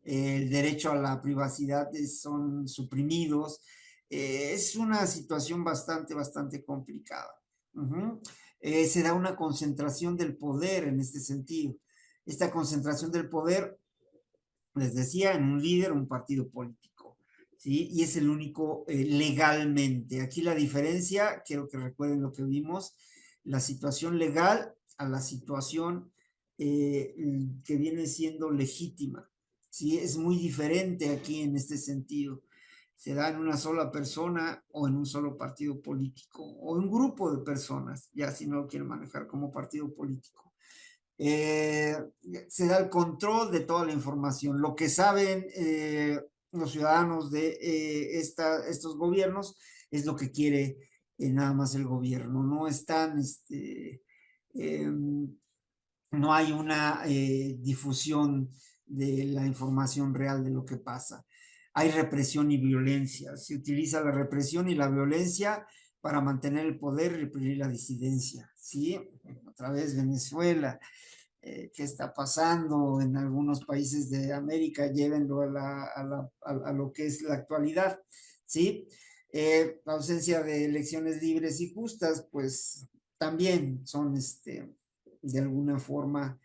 el derecho a la privacidad son suprimidos. Es una situación bastante complicada. Se da una concentración del poder en este sentido. Esta concentración del poder, les decía, en un líder, un partido político. ¿Sí? Y es el único legalmente. Aquí la diferencia, quiero que recuerden lo que vimos, la situación legal a la situación que viene siendo legítima. ¿Sí? Es muy diferente aquí en este sentido. Se da en una sola persona o en un solo partido político o en un grupo de personas, ya si no lo quieren manejar como partido político. Eh, Se da el control de toda la información. Lo que saben los ciudadanos de estos gobiernos es lo que quiere nada más el gobierno. No están, no hay una difusión de la información real de lo que pasa. Hay represión y violencia. Se utiliza la represión y la violencia para mantener el poder y reprimir la disidencia. ¿Sí? Otra vez Venezuela. Qué está pasando en algunos países de América, llévenlo a lo que es la actualidad, ¿sí? La ausencia de elecciones libres y justas, pues también son, de alguna forma,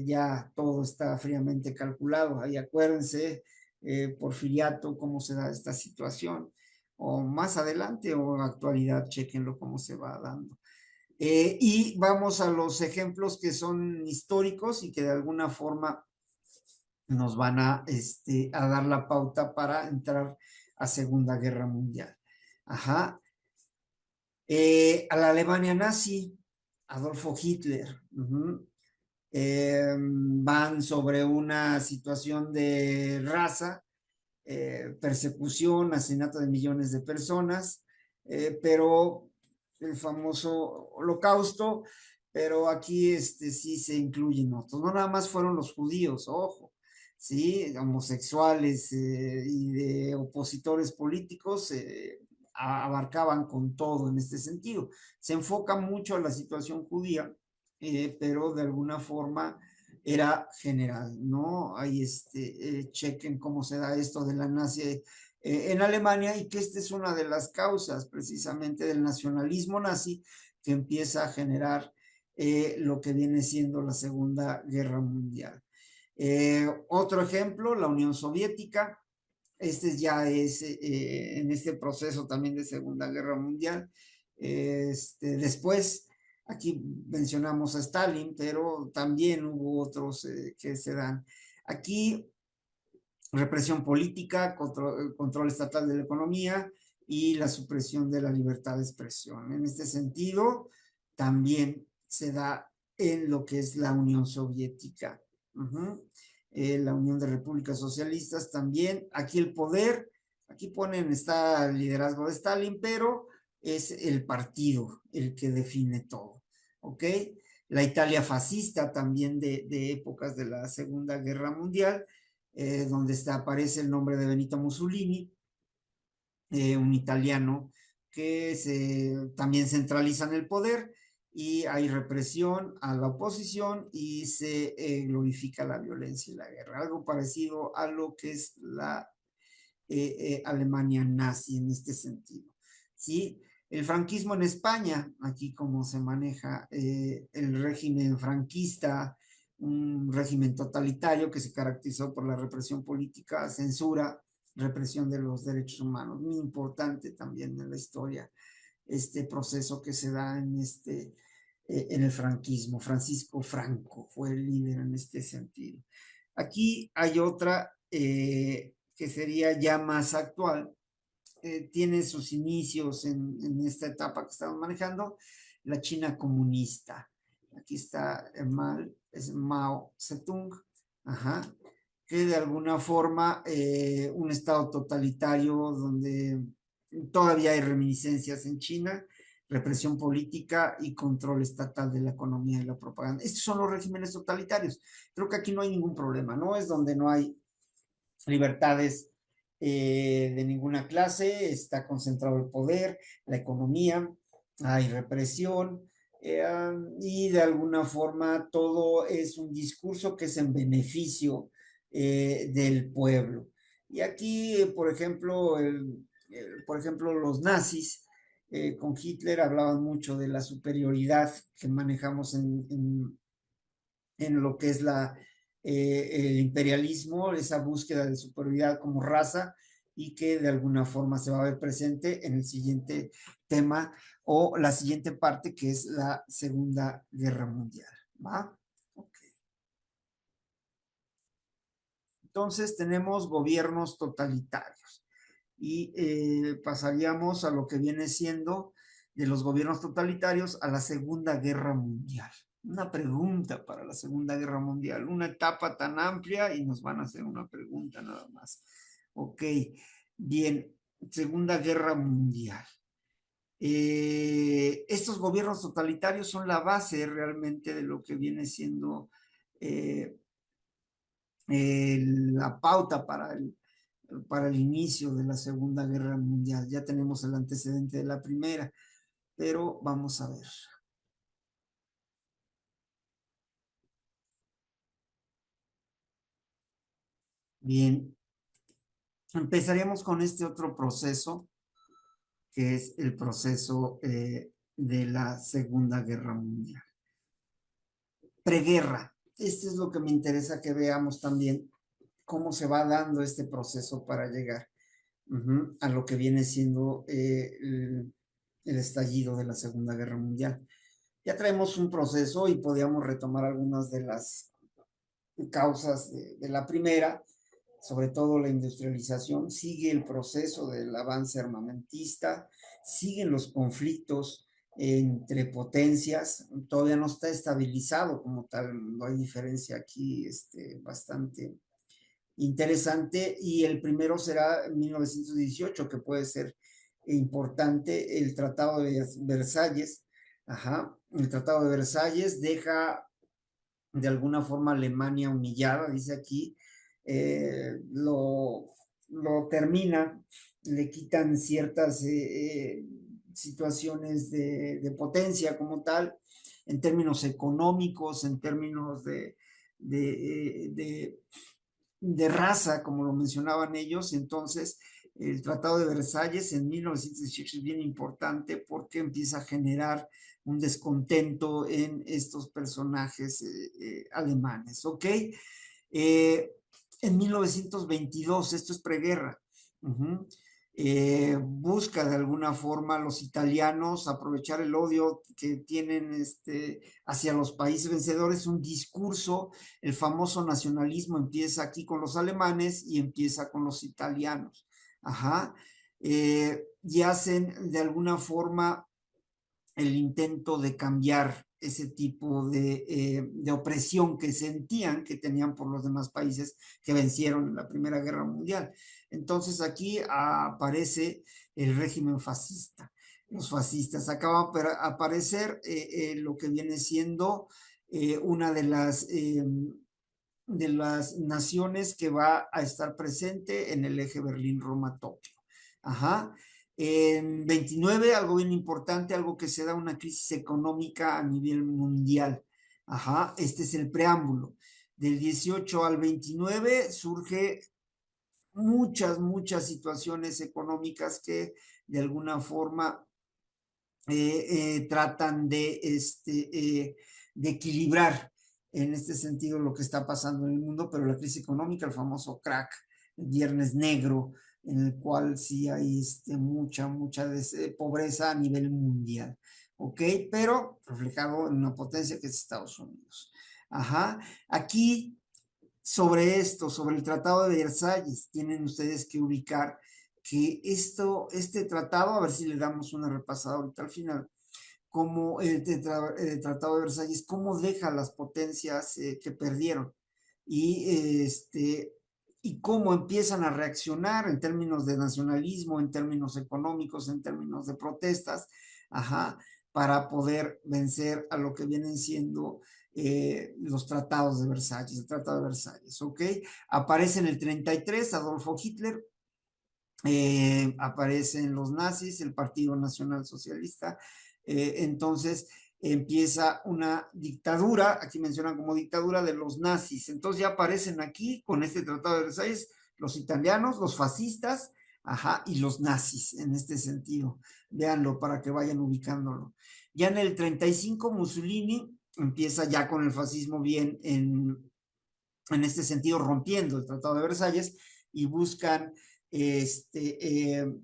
ya todo está fríamente calculado. Ahí acuérdense, Porfiriato, cómo se da esta situación, o más adelante o en actualidad, chequenlo cómo se va dando. Y vamos a los ejemplos que son históricos y que de alguna forma nos van a dar la pauta para entrar a Segunda Guerra Mundial. Ajá. A la Alemania nazi, Adolfo Hitler. Van sobre una situación de raza, persecución, asesinato de millones de personas, pero el famoso holocausto, pero aquí sí se incluyen otros. No nada más fueron los judíos, ojo, sí, homosexuales y de opositores políticos abarcaban con todo en este sentido. Se enfoca mucho a la situación judía, pero de alguna forma era general, ¿no? Ahí chequen cómo se da esto de la nazi en Alemania y que esta es una de las causas precisamente del nacionalismo nazi que empieza a generar lo que viene siendo la Segunda Guerra Mundial. Otro ejemplo, la Unión Soviética. Ya es en este proceso también de Segunda Guerra Mundial. Después, aquí mencionamos a Stalin, pero también hubo otros que se dan. Aquí represión política, control estatal de la economía y la supresión de la libertad de expresión. En este sentido, también se da en lo que es la Unión Soviética. La Unión de Repúblicas Socialistas también. Aquí el poder, aquí ponen, está el liderazgo de Stalin, pero es el partido el que define todo. ¿Ok? La Italia fascista también de épocas de la Segunda Guerra Mundial, donde aparece el nombre de Benito Mussolini, un italiano que también centraliza en el poder y hay represión a la oposición y se glorifica la violencia y la guerra. Algo parecido a lo que es la Alemania nazi en este sentido. ¿Sí? El franquismo en España, aquí como se maneja el régimen franquista, un régimen totalitario que se caracterizó por la represión política, censura, represión de los derechos humanos. Muy importante también en la historia este proceso que se da en el franquismo. Francisco Franco fue el líder en este sentido. Aquí hay otra que sería ya más actual, tiene sus inicios en esta etapa que estamos manejando, la China comunista. Aquí está es Mao Zedong, ajá, que de alguna forma un estado totalitario donde todavía hay reminiscencias en China, represión política y control estatal de la economía y la propaganda. Estos son los regímenes totalitarios. Creo que aquí no hay ningún problema, ¿no? Es donde no hay libertades de ninguna clase, está concentrado el poder, la economía, hay represión y de alguna forma todo es un discurso que es en beneficio del pueblo. Y aquí, por ejemplo, los nazis con Hitler hablaban mucho de la superioridad que manejamos en lo que es el imperialismo, esa búsqueda de superioridad como raza y que de alguna forma se va a ver presente en el siguiente tema o la siguiente parte que es la Segunda Guerra Mundial. ¿Va? Okay. Entonces tenemos gobiernos totalitarios y pasaríamos a lo que viene siendo de los gobiernos totalitarios a la Segunda Guerra Mundial. Una pregunta para la Segunda Guerra Mundial, una etapa tan amplia y nos van a hacer una pregunta nada más. Ok, bien, Segunda Guerra Mundial. Estos gobiernos totalitarios son la base realmente de lo que viene siendo la pauta para el inicio de la Segunda Guerra Mundial. Ya tenemos el antecedente de la primera, pero vamos a ver. Bien, empezaríamos con este otro proceso, que es el proceso de la Segunda Guerra Mundial. Preguerra. Este es lo que me interesa que veamos también, cómo se va dando este proceso para llegar a lo que viene siendo el estallido de la Segunda Guerra Mundial. Ya traemos un proceso y podíamos retomar algunas de las causas de la primera, sobre todo la industrialización, sigue el proceso del avance armamentista, siguen los conflictos entre potencias, todavía no está estabilizado como tal, no hay diferencia aquí bastante interesante, y el primero será 1918, que puede ser importante, el Tratado de Versalles. Ajá, el Tratado de Versalles deja de alguna forma Alemania humillada, dice aquí, lo termina, le quitan ciertas situaciones de potencia como tal, en términos económicos, en términos de raza, como lo mencionaban ellos. Entonces, el Tratado de Versalles en 1918 es bien importante porque empieza a generar un descontento en estos personajes alemanes, ¿ok? En 1922, esto es preguerra, busca de alguna forma los italianos aprovechar el odio que tienen hacia los países vencedores, un discurso, el famoso nacionalismo empieza aquí con los alemanes y empieza con los italianos. Ajá. Y hacen de alguna forma el intento de cambiar ese tipo de opresión que sentían que tenían por los demás países que vencieron en la Primera Guerra Mundial. Entonces aquí aparece el régimen fascista. Los fascistas acaba de aparecer lo que viene siendo una de las naciones que va a estar presente en el eje Berlín-Roma-Tokio. Ajá. En 29, algo bien importante, algo que se da una crisis económica a nivel mundial. Ajá, este es el preámbulo. Del 18 al 29 surge muchas situaciones económicas que de alguna forma tratan de equilibrar en este sentido lo que está pasando en el mundo, pero la crisis económica, el famoso crack, el viernes negro, en el cual sí hay mucha pobreza a nivel mundial, ¿ok? Pero reflejado en una potencia que es Estados Unidos. Ajá, aquí sobre esto, sobre el Tratado de Versalles, tienen ustedes que ubicar que este tratado, a ver si le damos una repasada ahorita al final, como el Tratado de Versalles, cómo deja las potencias que perdieron y cómo empiezan a reaccionar en términos de nacionalismo, en términos económicos, en términos de protestas, ajá, para poder vencer a lo que vienen siendo los tratados de Versalles, el Tratado de Versalles, ¿ok? Aparece en el 33 Adolfo Hitler, aparecen los nazis, el Partido Nacional Socialista, entonces empieza una dictadura, aquí mencionan como dictadura de los nazis, entonces ya aparecen aquí con este Tratado de Versalles los italianos, los fascistas, ajá, y los nazis en este sentido, véanlo para que vayan ubicándolo. Ya en el 35 Mussolini empieza ya con el fascismo bien en este sentido rompiendo el Tratado de Versalles y buscan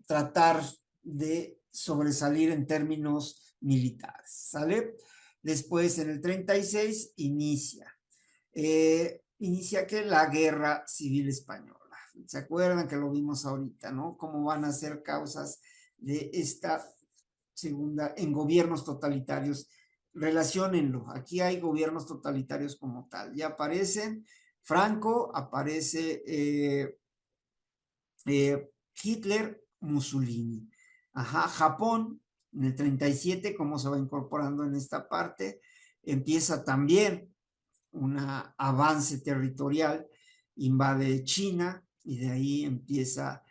tratar de sobresalir en términos militares, ¿sale? Después, en el 36, inicia que la Guerra Civil Española. ¿Se acuerdan que lo vimos ahorita, no? Cómo van a ser causas de esta segunda en gobiernos totalitarios. Relaciónenlo. Aquí hay gobiernos totalitarios como tal. Ya aparecen Franco, aparece Hitler, Mussolini. Ajá, Japón, en el 37, cómo se va incorporando en esta parte, empieza también un avance territorial, invade China y de ahí empieza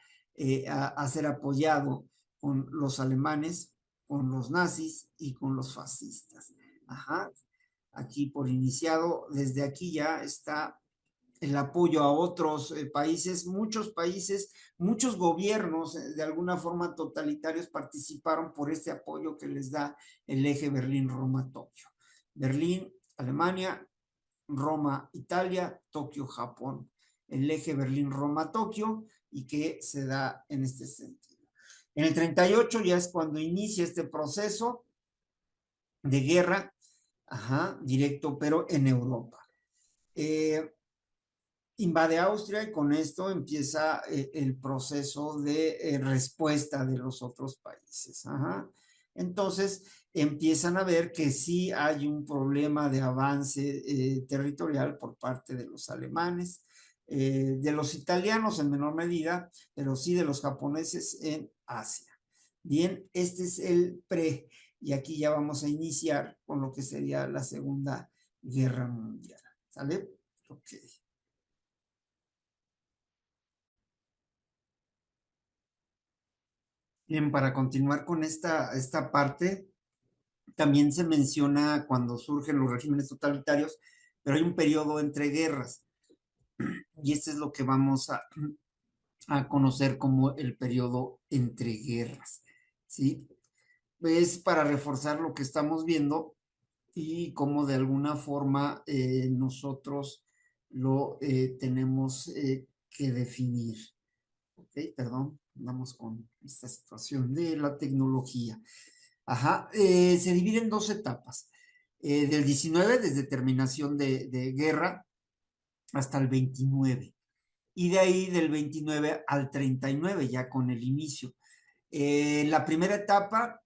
a ser apoyado con los alemanes, con los nazis y con los fascistas. Ajá. Aquí por iniciado, desde aquí ya está el apoyo a otros países, muchos gobiernos de alguna forma totalitarios participaron por este apoyo que les da el eje Berlín-Roma-Tokio. Berlín, Alemania, Roma, Italia, Tokio, Japón. El eje Berlín-Roma-Tokio y que se da en este sentido. En el 38 ya es cuando inicia este proceso de guerra, ajá, directo, pero en Europa. Invade Austria y con esto empieza el proceso de respuesta de los otros países. Ajá. Entonces empiezan a ver que sí hay un problema de avance territorial por parte de los alemanes, de los italianos en menor medida, pero sí de los japoneses en Asia. Bien, este es el pre, y aquí ya vamos a iniciar con lo que sería la Segunda Guerra Mundial. ¿Sale? Ok. Bien, para continuar con esta parte, también se menciona cuando surgen los regímenes totalitarios, pero hay un periodo entre guerras, y este es lo que vamos a conocer como el periodo entre guerras, ¿sí? Es para reforzar lo que estamos viendo y cómo de alguna forma nosotros lo tenemos que definir, ¿ok? perdón, andamos con esta situación de la tecnología. Ajá, se divide en dos etapas. Del 19, desde terminación de guerra, hasta el 29. Y de ahí del 29 al 39, ya con el inicio. La primera etapa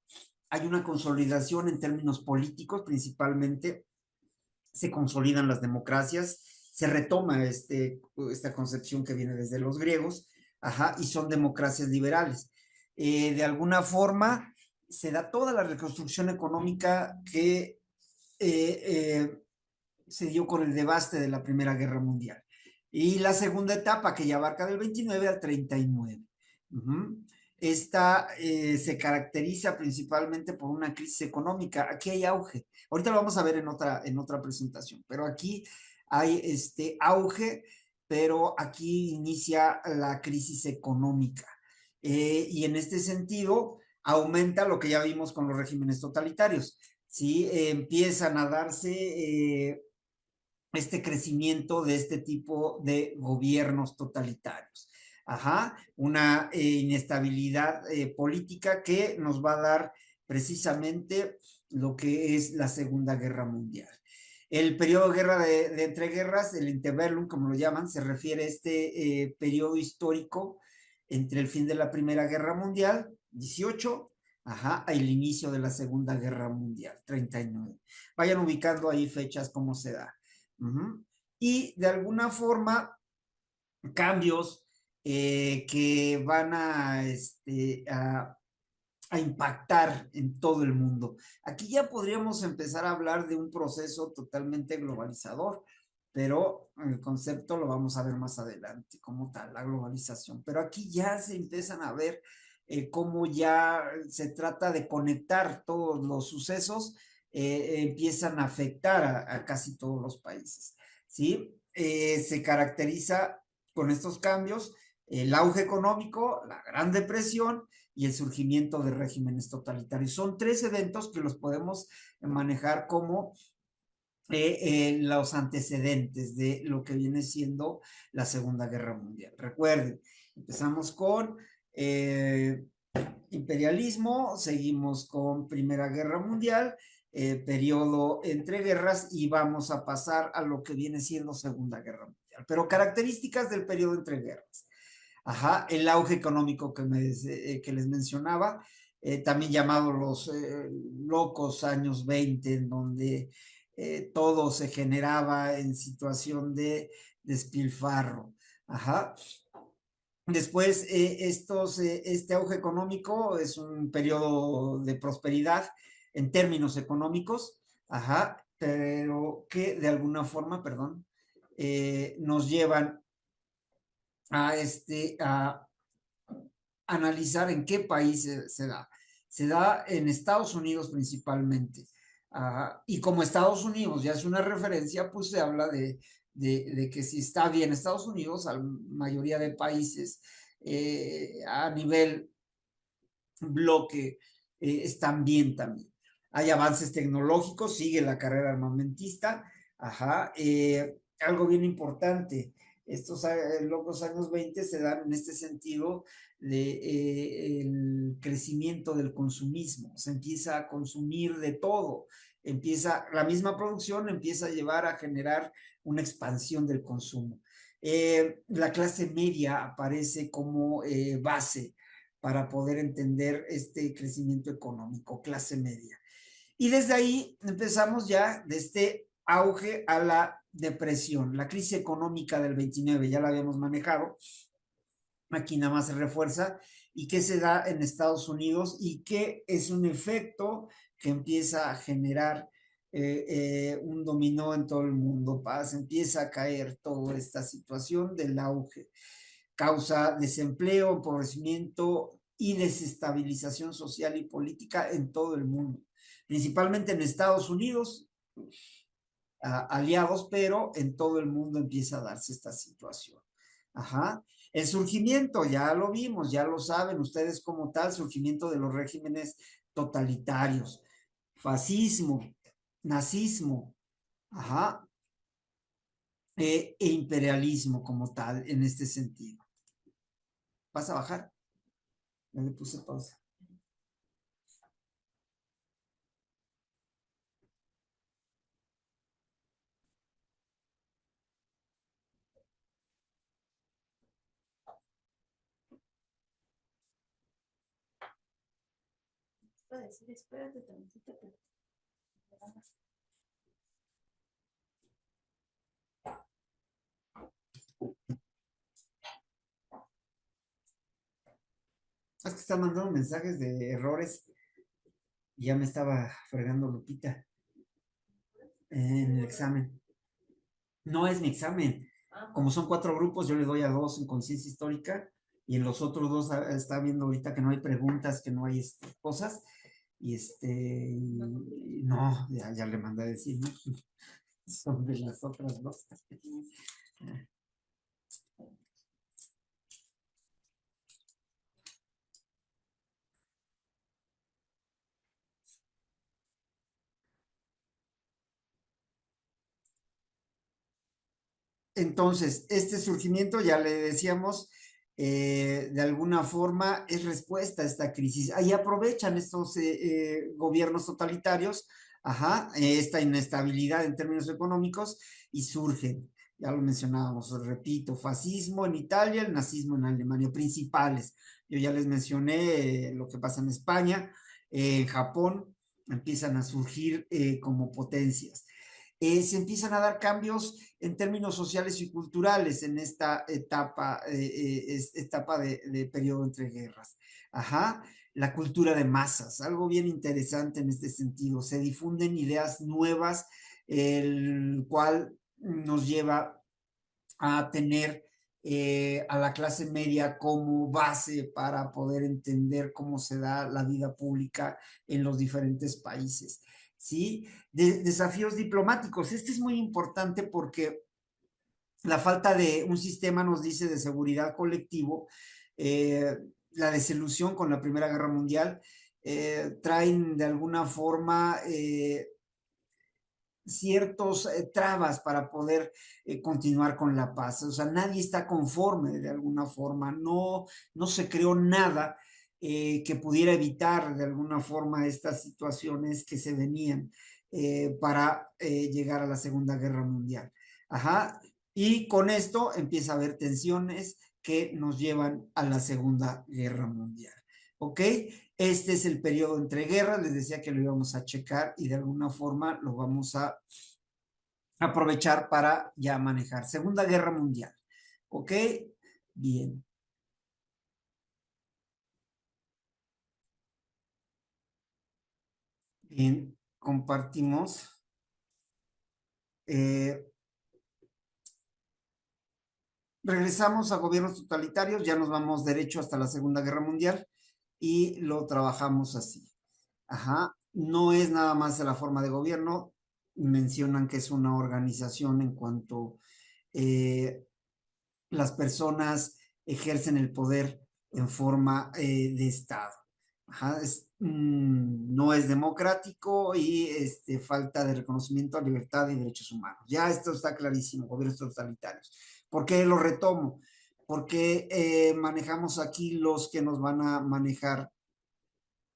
hay una consolidación en términos políticos, principalmente se consolidan las democracias, se retoma esta concepción que viene desde los griegos, ajá, y son democracias liberales. De alguna forma se da toda la reconstrucción económica que se dio con el devaste de la Primera Guerra Mundial. Y la segunda etapa, que ya abarca del 29 al 39. Esta se caracteriza principalmente por una crisis económica. Aquí hay auge. Ahorita lo vamos a ver en otra presentación, pero aquí hay este auge, pero aquí inicia la crisis económica. Y en este sentido, aumenta lo que ya vimos con los regímenes totalitarios. ¿Sí? Empiezan a darse este crecimiento de este tipo de gobiernos totalitarios. Ajá, una inestabilidad política que nos va a dar precisamente lo que es la Segunda Guerra Mundial. El periodo de guerra de entreguerras, el interbellum, como lo llaman, se refiere a este periodo histórico entre el fin de la Primera Guerra Mundial, 18, ajá, el inicio de la Segunda Guerra Mundial, 39. Vayan ubicando ahí fechas, cómo se da. Y de alguna forma, cambios que van a impactar en todo el mundo. Aquí ya podríamos empezar a hablar de un proceso totalmente globalizador, pero el concepto lo vamos a ver más adelante, como tal, la globalización. Pero aquí ya se empiezan a ver cómo ya se trata de conectar todos los sucesos, empiezan a afectar a casi todos los países, ¿sí? Se caracteriza con estos cambios el auge económico, la Gran Depresión y el surgimiento de regímenes totalitarios. Son tres eventos que los podemos manejar como los antecedentes de lo que viene siendo la Segunda Guerra Mundial. Recuerden, empezamos con imperialismo, seguimos con Primera Guerra Mundial, periodo entre guerras y vamos a pasar a lo que viene siendo Segunda Guerra Mundial. Pero características del periodo entre guerras. Ajá, el auge económico que les mencionaba, también llamado los locos años 20, en donde todo se generaba en situación de despilfarro. Ajá. Después, este auge económico es un periodo de prosperidad en términos económicos, ajá, pero que de alguna forma, perdón, nos llevan a analizar en qué país se da. Se da en Estados Unidos principalmente. Y como Estados Unidos ya es una referencia, pues se habla de que si está bien Estados Unidos, a la mayoría de países a nivel bloque están bien también. Hay avances tecnológicos, sigue la carrera armamentista. Ajá, algo bien importante, estos locos años 20 se dan en este sentido de el crecimiento del consumismo, se empieza a consumir de todo, empieza la misma producción, empieza a llevar a generar una expansión del consumo. La clase media aparece como base para poder entender este crecimiento económico, clase media. Y desde ahí empezamos ya de este auge a la depresión, la crisis económica del 29, ya la habíamos manejado, aquí nada más se refuerza, y que se da en Estados Unidos y que es un efecto que empieza a generar un dominó en todo el mundo, paz, empieza a caer toda esta situación del auge, causa desempleo, empobrecimiento y desestabilización social y política en todo el mundo, principalmente en Estados Unidos, aliados, pero en todo el mundo empieza a darse esta situación. Ajá. El surgimiento, ya lo vimos, ya lo saben ustedes como tal, surgimiento de los regímenes totalitarios, fascismo, nazismo, ajá, e imperialismo como tal en este sentido. ¿Vas a bajar? Ya le puse pausa. Puede decir, espérate tantito. Es que está mandando mensajes de errores y ya me estaba fregando Lupita en el examen. No es mi examen. Como son 4 grupos, yo le doy a 2 en conciencia histórica y en los otros 2 está viendo ahorita que no hay preguntas, que no hay cosas. Y no, ya le mandé a decir, ¿no? Son de las otras 2. Entonces, este surgimiento, ya le decíamos, de alguna forma es respuesta a esta crisis. Ahí aprovechan estos gobiernos totalitarios, ajá, esta inestabilidad en términos económicos y surgen, ya lo mencionábamos, repito, fascismo en Italia, el nazismo en Alemania, principales. Yo ya les mencioné lo que pasa en España, en Japón empiezan a surgir como potencias. Se empiezan a dar cambios en términos sociales y culturales en esta etapa de periodo entre guerras. Ajá, la cultura de masas, algo bien interesante en este sentido. Se difunden ideas nuevas, el cual nos lleva a tener a la clase media como base para poder entender cómo se da la vida pública en los diferentes países. ¿Sí? Desafíos diplomáticos. Este es muy importante porque la falta de un sistema, nos dice, de seguridad colectivo, la desilusión con la Primera Guerra Mundial, traen de alguna forma ciertos trabas para poder continuar con la paz. O sea, nadie está conforme de alguna forma, no se creó nada que pudiera evitar de alguna forma estas situaciones que se venían para llegar a la Segunda Guerra Mundial. Ajá. Y con esto empieza a haber tensiones que nos llevan a la Segunda Guerra Mundial. ¿Ok? Este es el periodo entre guerras, les decía que lo íbamos a checar y de alguna forma lo vamos a aprovechar para ya manejar. Segunda Guerra Mundial. ¿Ok? Bien. Bien, compartimos. Eh, regresamos a gobiernos totalitarios, ya nos vamos derecho hasta la Segunda Guerra Mundial y lo trabajamos así. Ajá, no es nada más la forma de gobierno, mencionan que es una organización en cuanto las personas ejercen el poder en forma de Estado. Ajá, no es democrático y falta de reconocimiento a libertad y derechos humanos. Ya esto está clarísimo, gobiernos totalitarios. ¿Por qué lo retomo? Porque manejamos aquí los que nos van a manejar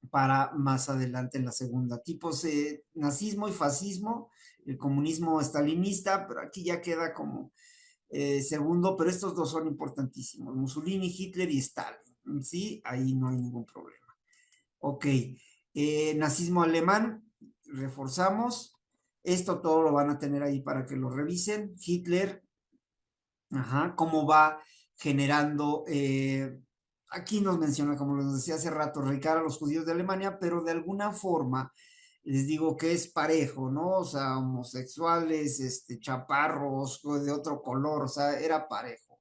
para más adelante en la segunda. Tipos nazismo y fascismo, el comunismo estalinista, pero aquí ya queda como segundo, pero estos dos son importantísimos, Mussolini, Hitler y Stalin, ¿sí? Ahí no hay ningún problema. Ok, nazismo alemán, reforzamos, esto todo lo van a tener ahí para que lo revisen, Hitler, ajá, cómo va generando, aquí nos menciona, como les decía hace rato, erradicar a los judíos de Alemania, pero de alguna forma les digo que es parejo, ¿no? O sea, homosexuales, chaparros, de otro color, o sea, era parejo.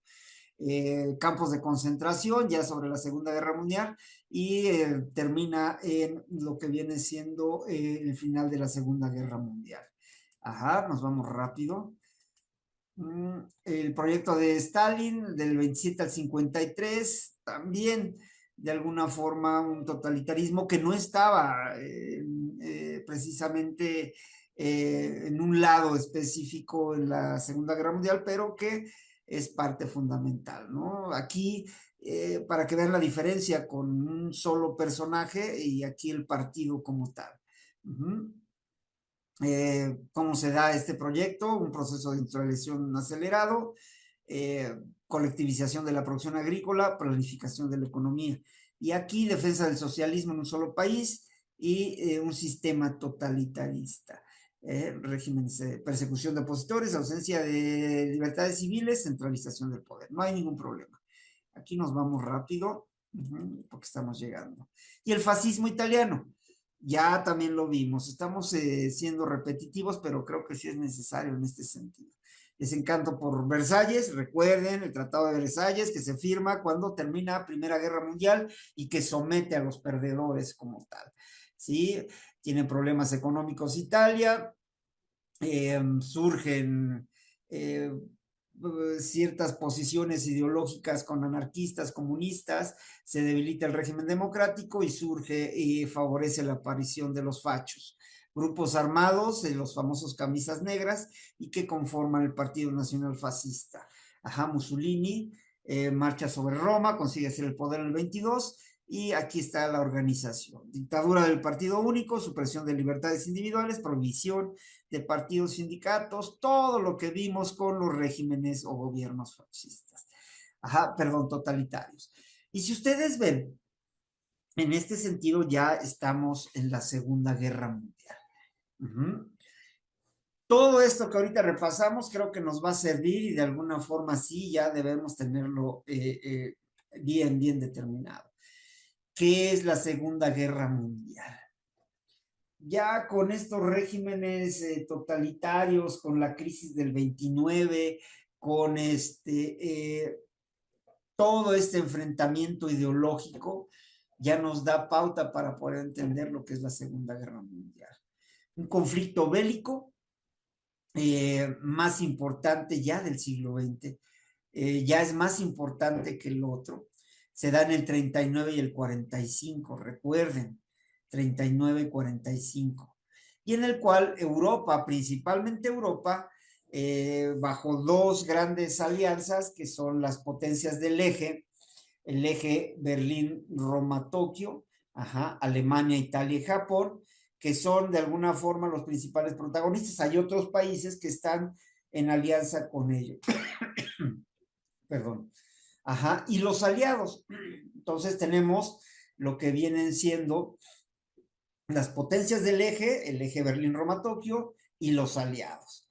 Campos de concentración, ya sobre la Segunda Guerra Mundial, y termina en lo que viene siendo el final de la Segunda Guerra Mundial. Ajá, nos vamos rápido. El proyecto de Stalin del 27 al 53, también de alguna forma un totalitarismo que no estaba precisamente en un lado específico en la Segunda Guerra Mundial, pero que es parte fundamental, ¿no? Aquí para que vean la diferencia con un solo personaje y aquí el partido como tal. ¿Cómo se da este proyecto? Un proceso de industrialización acelerado, eh, colectivización de la producción agrícola, planificación de la economía. Y aquí defensa del socialismo en un solo país y un sistema totalitarista. Regímenes de persecución de opositores, ausencia de libertades civiles, centralización del poder. No hay ningún problema. Aquí nos vamos rápido porque estamos llegando. Y el fascismo italiano, ya también lo vimos. Estamos siendo repetitivos, pero creo que sí es necesario en este sentido. Desencanto por Versalles, recuerden el Tratado de Versalles que se firma cuando termina la Primera Guerra Mundial y que somete a los perdedores como tal. ¿Sí? Tiene problemas económicos Italia, surgen ciertas posiciones ideológicas con anarquistas, comunistas, se debilita el régimen democrático y surge y favorece la aparición de los fachos, grupos armados, los famosos camisas negras, y que conforman el Partido Nacional Fascista. Ajá, Mussolini marcha sobre Roma, consigue hacer el poder en el 22, y aquí está la organización. Dictadura del partido único, supresión de libertades individuales, prohibición de partidos, sindicatos, todo lo que vimos con los regímenes o gobiernos fascistas. Ajá, perdón, totalitarios. Y si ustedes ven, en este sentido ya estamos en la Segunda Guerra Mundial. Todo esto que ahorita repasamos creo que nos va a servir y de alguna forma sí ya debemos tenerlo bien determinado. ¿Qué es la Segunda Guerra Mundial? Ya con estos regímenes totalitarios, con la crisis del 29, con todo este enfrentamiento ideológico, ya nos da pauta para poder entender lo que es la Segunda Guerra Mundial. Un conflicto bélico más importante ya del siglo XX, ya es más importante que el otro. Se da en el 39 y el 45, recuerden, 39 y 45. Y en el cual Europa, principalmente Europa, bajo dos grandes alianzas que son las potencias del eje, el eje Berlín-Roma-Tokio, Alemania, Italia y Japón, que son de alguna forma los principales protagonistas. Hay otros países que están en alianza con ellos. Perdón. Y los aliados. Entonces tenemos lo que vienen siendo las potencias del eje, el eje Berlín-Roma-Tokio y los aliados.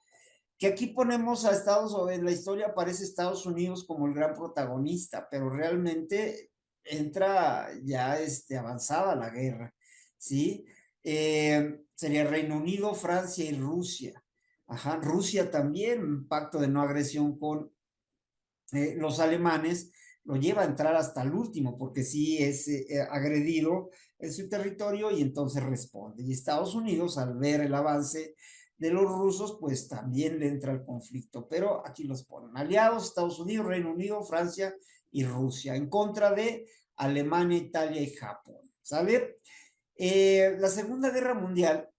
Que aquí ponemos a Estados Unidos, en la historia aparece Estados Unidos como el gran protagonista, pero realmente entra ya avanzada la guerra, ¿sí? Sería Reino Unido, Francia y Rusia. Rusia también, un pacto de no agresión con los alemanes, lo lleva a entrar hasta el último, porque sí es agredido en su territorio y entonces responde. Y Estados Unidos, al ver el avance de los rusos, pues también le entra el conflicto. Pero aquí los ponen aliados: Estados Unidos, Reino Unido, Francia y Rusia, en contra de Alemania, Italia y Japón. ¿Sale? La Segunda Guerra Mundial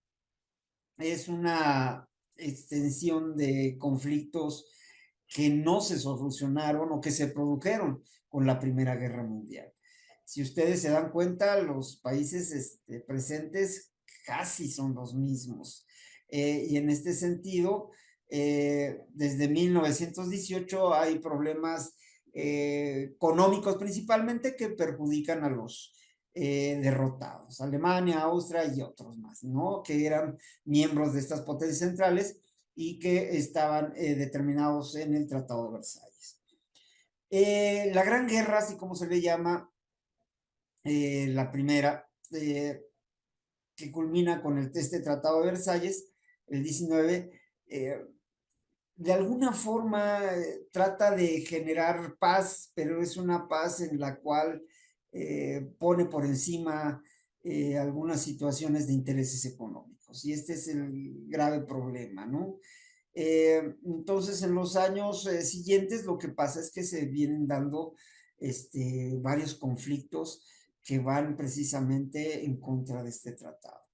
es una extensión de conflictos que no se solucionaron o que se produjeron con la Primera Guerra Mundial. Si ustedes se dan cuenta, los países presentes casi son los mismos. Y en este sentido, desde 1918 hay problemas económicos principalmente que perjudican a los derrotados, Alemania, Austria y otros más, ¿no? Que eran miembros de estas potencias centrales y que estaban determinados en el Tratado de Versalles. La Gran Guerra, así como se le llama, la primera, que culmina con este Tratado de Versalles, el 19, de alguna forma trata de generar paz, pero es una paz en la cual pone por encima algunas situaciones de intereses económicos. Y este es el grave problema, ¿no? Entonces, en los años siguientes, lo que pasa es que se vienen dando varios conflictos que van precisamente en contra de este tratado.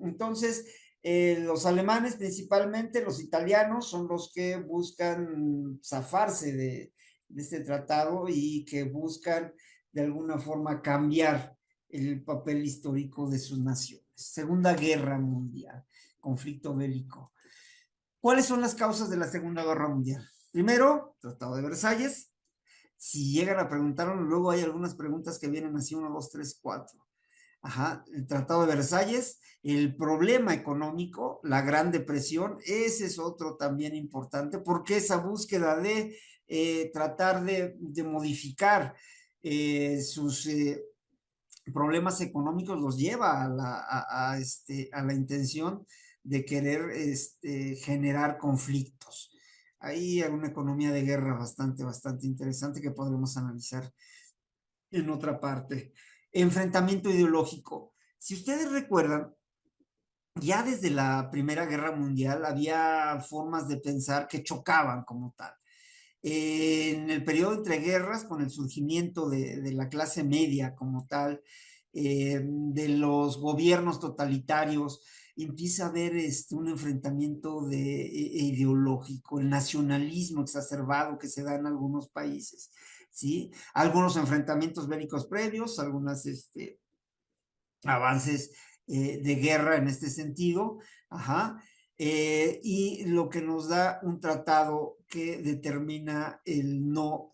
Entonces, los alemanes principalmente, los italianos, son los que buscan zafarse de este tratado y que buscan de alguna forma cambiar el papel histórico de sus naciones. Segunda Guerra Mundial, conflicto bélico. ¿Cuáles son las causas de la Segunda Guerra Mundial? Primero, Tratado de Versalles. Si llegan a preguntarlo, luego hay algunas preguntas que vienen así, 1, 2, 3, 4. Ajá, el Tratado de Versalles, el problema económico, la Gran Depresión, ese es otro también importante, porque esa búsqueda de tratar de modificar sus problemas económicos los lleva a la intención de querer generar conflictos. Hay una economía de guerra bastante interesante que podremos analizar en otra parte. Enfrentamiento ideológico. Si ustedes recuerdan, ya desde la Primera Guerra Mundial había formas de pensar que chocaban como tal. En el periodo entre guerras, con el surgimiento de la clase media como tal, de los gobiernos totalitarios, empieza a haber un enfrentamiento ideológico, el nacionalismo exacerbado que se da en algunos países, ¿sí? Algunos enfrentamientos bélicos previos, algunas avances de guerra en este sentido, ajá, y lo que nos da un tratado que determina el no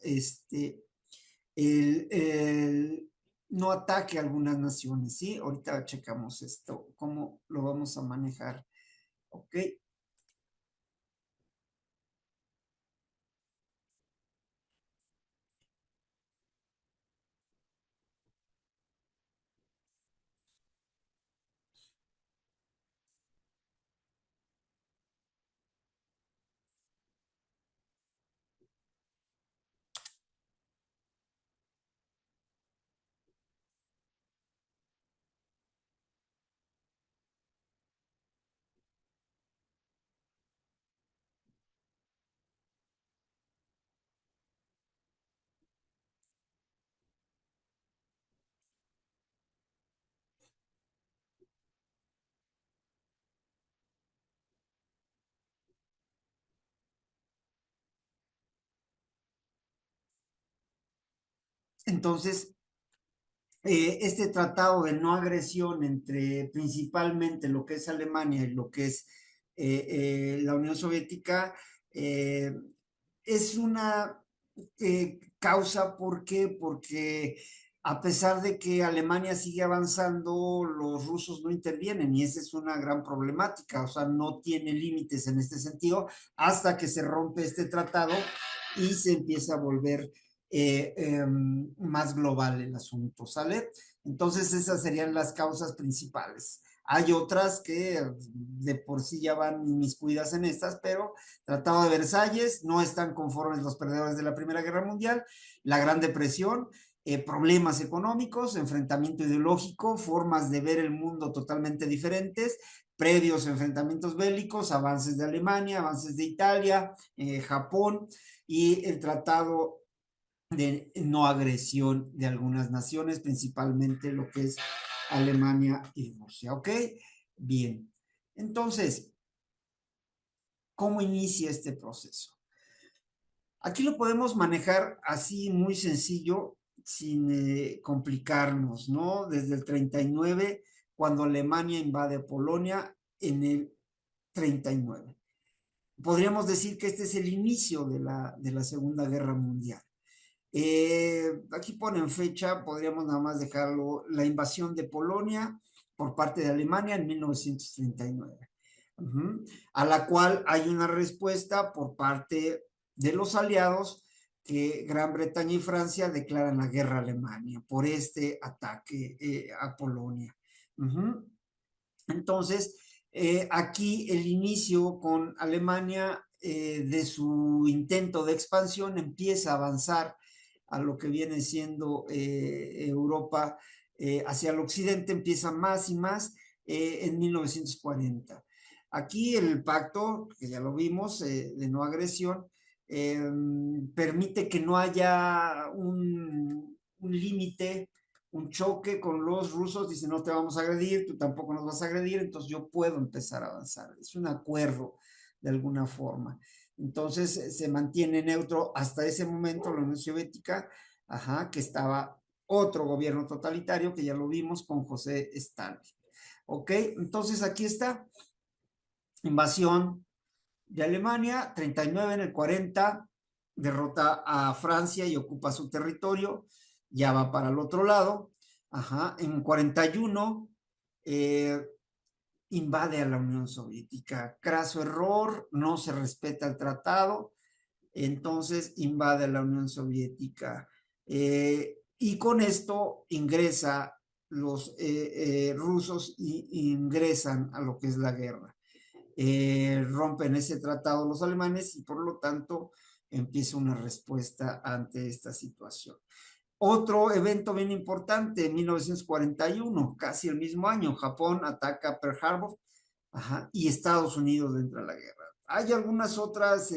ataque a algunas naciones, ¿sí? Ahorita checamos esto, cómo lo vamos a manejar, ¿ok? Entonces, este tratado de no agresión entre principalmente lo que es Alemania y lo que es la Unión Soviética eh, es una causa, ¿por qué? Porque a pesar de que Alemania sigue avanzando, los rusos no intervienen y esa es una gran problemática, o sea, no tiene límites en este sentido hasta que se rompe este tratado y se empieza a volver más global el asunto, ¿sale? Entonces esas serían las causas principales. Hay otras que de por sí ya van inmiscuidas en estas, pero Tratado de Versalles, no están conformes los perdedores de la Primera Guerra Mundial, la Gran Depresión, problemas económicos, enfrentamiento ideológico, formas de ver el mundo totalmente diferentes, previos enfrentamientos bélicos, avances de Alemania, avances de Italia, Japón y el tratado de no agresión de algunas naciones, principalmente lo que es Alemania y Rusia. ¿Ok? Bien. Entonces, ¿cómo inicia este proceso? Aquí lo podemos manejar así muy sencillo, sin complicarnos, ¿no? Desde el 39, cuando Alemania invade Polonia en el 39. Podríamos decir que este es el inicio de la Segunda Guerra Mundial. Aquí ponen fecha, podríamos nada más dejarlo, la invasión de Polonia por parte de Alemania en 1939, a la cual hay una respuesta por parte de los aliados que Gran Bretaña y Francia declaran la guerra a Alemania por este ataque a Polonia. Entonces, aquí el inicio con Alemania de su intento de expansión empieza a avanzar a lo que viene siendo Europa hacia el occidente, empieza más y más en 1940. Aquí el pacto, que ya lo vimos, de no agresión, permite que no haya un límite, un choque con los rusos, dice no te vamos a agredir, tú tampoco nos vas a agredir, entonces yo puedo empezar a avanzar. Es un acuerdo de alguna forma. Entonces se mantiene neutro hasta ese momento la Unión Soviética, que estaba otro gobierno totalitario que ya lo vimos con José Stalin. ¿Ok? Entonces aquí está, invasión de Alemania, 39 en el 40, derrota a Francia y ocupa su territorio, ya va para el otro lado, en 41 invade a la Unión Soviética, craso error, no se respeta el tratado, entonces invade a la Unión Soviética y con esto ingresa los rusos y ingresan a lo que es la guerra. Rompen ese tratado los alemanes y por lo tanto empieza una respuesta ante esta situación. Otro evento bien importante, en 1941, casi el mismo año, Japón ataca Pearl Harbor y Estados Unidos entra a la guerra. Hay algunas otras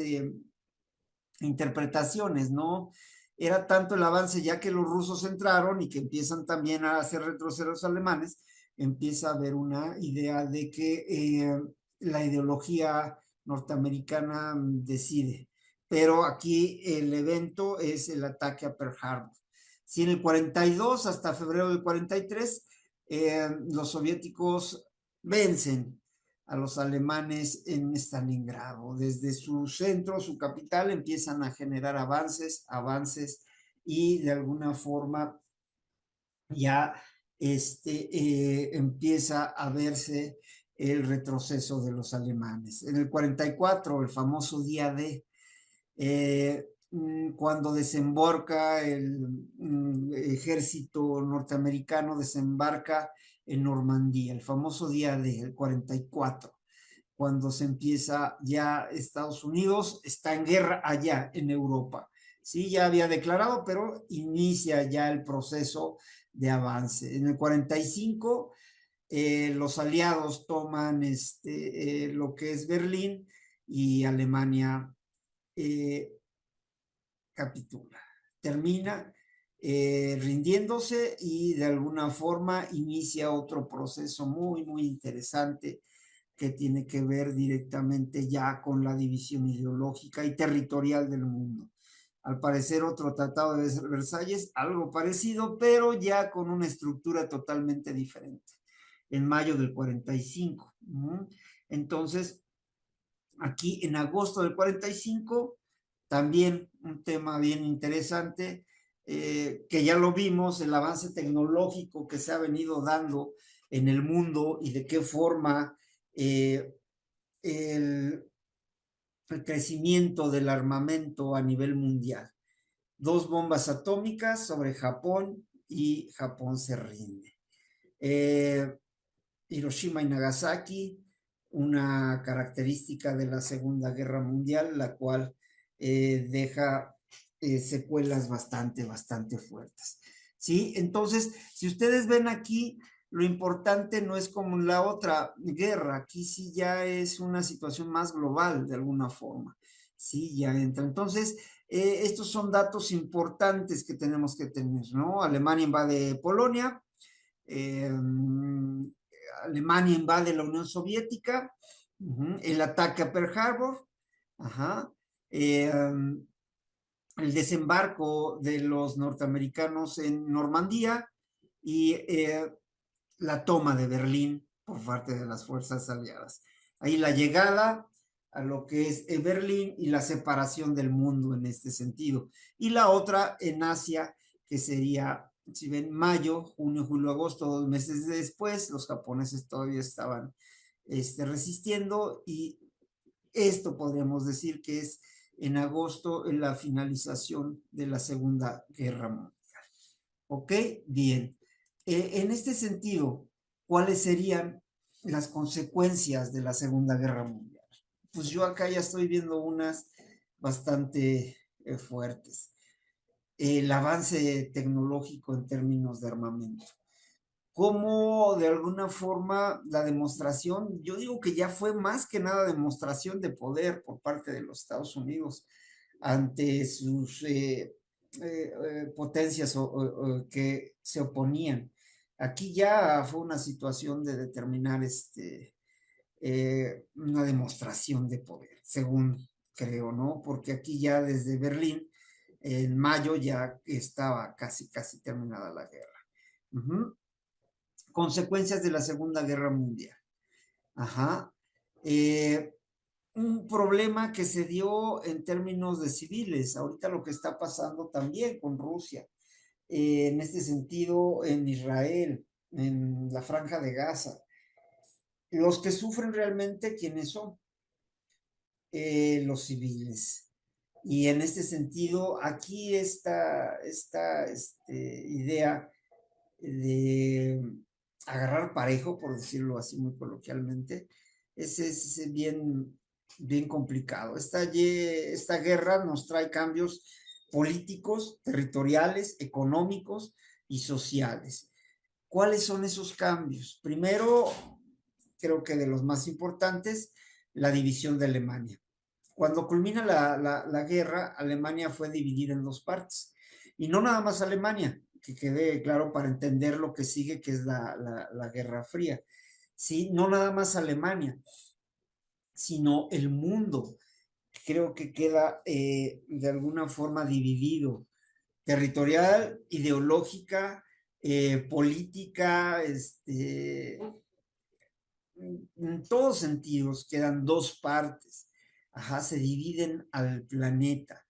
interpretaciones, ¿no? Era tanto el avance ya que los rusos entraron y que empiezan también a hacer retroceder a los alemanes, empieza a haber una idea de que la ideología norteamericana decide. Pero aquí el evento es el ataque a Pearl Harbor. Si en el 42 hasta febrero del 43 los soviéticos vencen a los alemanes en Stalingrado. Desde su centro, su capital, empiezan a generar avances y de alguna forma ya empieza a verse el retroceso de los alemanes. En el 44, el famoso día D, cuando desembarca el ejército norteamericano, desembarca en Normandía, el famoso día del 44, cuando se empieza ya Estados Unidos, está en guerra allá en Europa. Sí, ya había declarado, pero inicia ya el proceso de avance. En el 45, los aliados toman lo que es Berlín y Alemania capitula, termina rindiéndose y de alguna forma inicia otro proceso muy, muy interesante que tiene que ver directamente ya con la división ideológica y territorial del mundo. Al parecer otro tratado de Versalles, algo parecido, pero ya con una estructura totalmente diferente, en mayo del 45. Entonces, aquí en agosto del 45, también un tema bien interesante, que ya lo vimos, el avance tecnológico que se ha venido dando en el mundo y de qué forma el, el crecimiento del armamento a nivel mundial. 2 bombas atómicas sobre Japón y Japón se rinde. Hiroshima y Nagasaki, una característica de la Segunda Guerra Mundial, la cual deja secuelas bastante fuertes. ¿Sí? Entonces, si ustedes ven aquí, lo importante no es como en la otra guerra, aquí sí ya es una situación más global de alguna forma. Sí, ya entra. Entonces, estos son datos importantes que tenemos que tener, ¿no? Alemania invade Polonia, Alemania invade la Unión Soviética, el ataque a Pearl Harbor, el desembarco de los norteamericanos en Normandía y la toma de Berlín por parte de las fuerzas aliadas. Ahí la llegada a lo que es Berlín y la separación del mundo en este sentido. Y la otra en Asia, que sería, si ven, mayo, junio, julio, agosto, 2 meses después, los japoneses todavía estaban resistiendo y esto podríamos decir que es en agosto en la finalización de la Segunda Guerra Mundial. ¿Ok? Bien. En este sentido, ¿cuáles serían las consecuencias de la Segunda Guerra Mundial? Pues yo acá ya estoy viendo unas bastante fuertes. El avance tecnológico en términos de armamento. Como de alguna forma la demostración, yo digo que ya fue más que nada demostración de poder por parte de los Estados Unidos ante sus potencias que se oponían. Aquí ya fue una situación de determinar una demostración de poder, según creo, ¿no? Porque aquí ya desde Berlín, en mayo ya estaba casi terminada la guerra. Ujú. Consecuencias de la Segunda Guerra Mundial. Ajá. Un problema que se dio en términos de civiles, ahorita lo que está pasando también con Rusia, en este sentido en Israel, en la Franja de Gaza. Los que sufren realmente, ¿quiénes son? Los civiles. Y en este sentido, aquí esta idea de agarrar parejo, por decirlo así muy coloquialmente, es bien complicado. Esta guerra nos trae cambios políticos, territoriales, económicos y sociales. ¿Cuáles son esos cambios? Primero, creo que de los más importantes, la división de Alemania. Cuando culmina la guerra, Alemania fue dividida en dos partes. Y no nada más Alemania, que quede claro para entender lo que sigue, que es la Guerra Fría. Sí, no nada más Alemania, sino el mundo. Creo que queda de alguna forma dividido, territorial, ideológica, política, en todos sentidos quedan dos partes. Ajá, se dividen al planeta.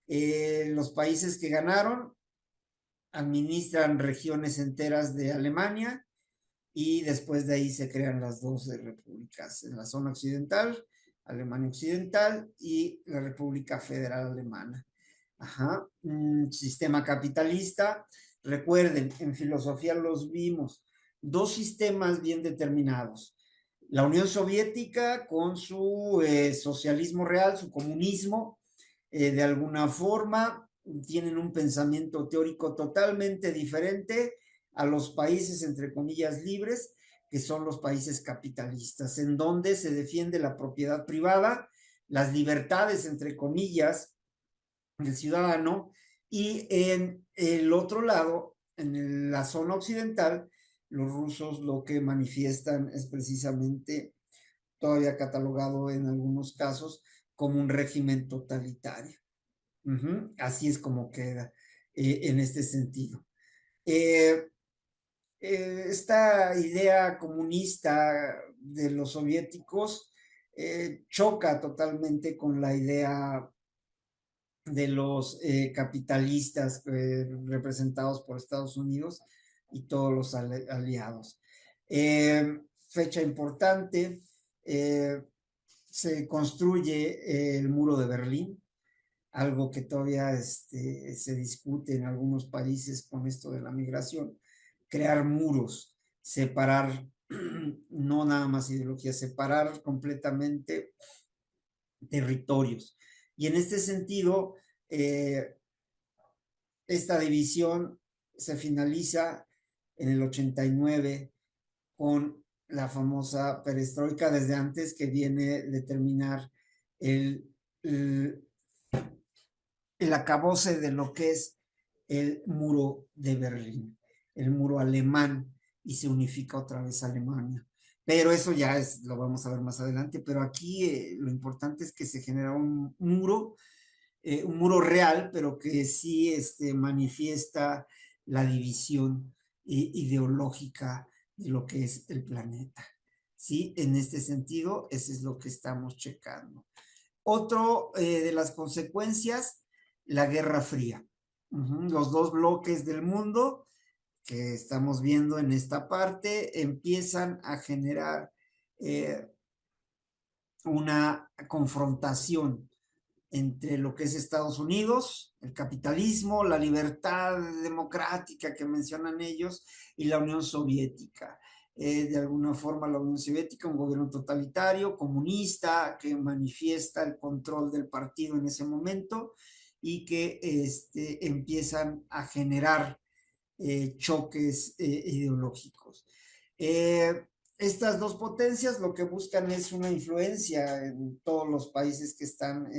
Los países que ganaron administran regiones enteras de Alemania y después de ahí se crean las dos repúblicas en la zona occidental, Alemania Occidental y la República Federal Alemana. Ajá. Un sistema capitalista. Recuerden, en filosofía los vimos, dos sistemas bien determinados. La Unión Soviética con su socialismo real, su comunismo, de alguna forma tienen un pensamiento teórico totalmente diferente a los países, entre comillas, libres, que son los países capitalistas, en donde se defiende la propiedad privada, las libertades, entre comillas, del ciudadano, y en el otro lado, en la zona occidental, los rusos lo que manifiestan es precisamente, todavía catalogado en algunos casos, como un régimen totalitario. Así es como queda en este sentido. Eh, Esta idea comunista de los soviéticos choca totalmente con la idea de los capitalistas representados por Estados Unidos y todos los aliados. Fecha importante, se construye el muro de Berlín, algo que todavía se discute en algunos países con esto de la migración, crear muros, separar, no nada más ideología, separar completamente territorios. Y en este sentido, esta división se finaliza en el 89 con la famosa perestroika, desde antes que viene a determinar el el acabose de lo que es el muro de Berlín, el muro alemán, y se unifica otra vez Alemania. Pero eso ya lo vamos a ver más adelante, pero aquí lo importante es que se genera un muro real, pero que sí manifiesta la división ideológica de lo que es el planeta. ¿Sí? En este sentido, eso es lo que estamos checando. Otro de las consecuencias, la Guerra Fría. Los dos bloques del mundo que estamos viendo en esta parte empiezan a generar una confrontación entre lo que es Estados Unidos, el capitalismo, la libertad democrática que mencionan ellos, y la Unión Soviética. De alguna forma la Unión Soviética, un gobierno totalitario, comunista, que manifiesta el control del partido en ese momento y que empiezan a generar choques ideológicos. Estas dos potencias lo que buscan es una influencia en todos los países que están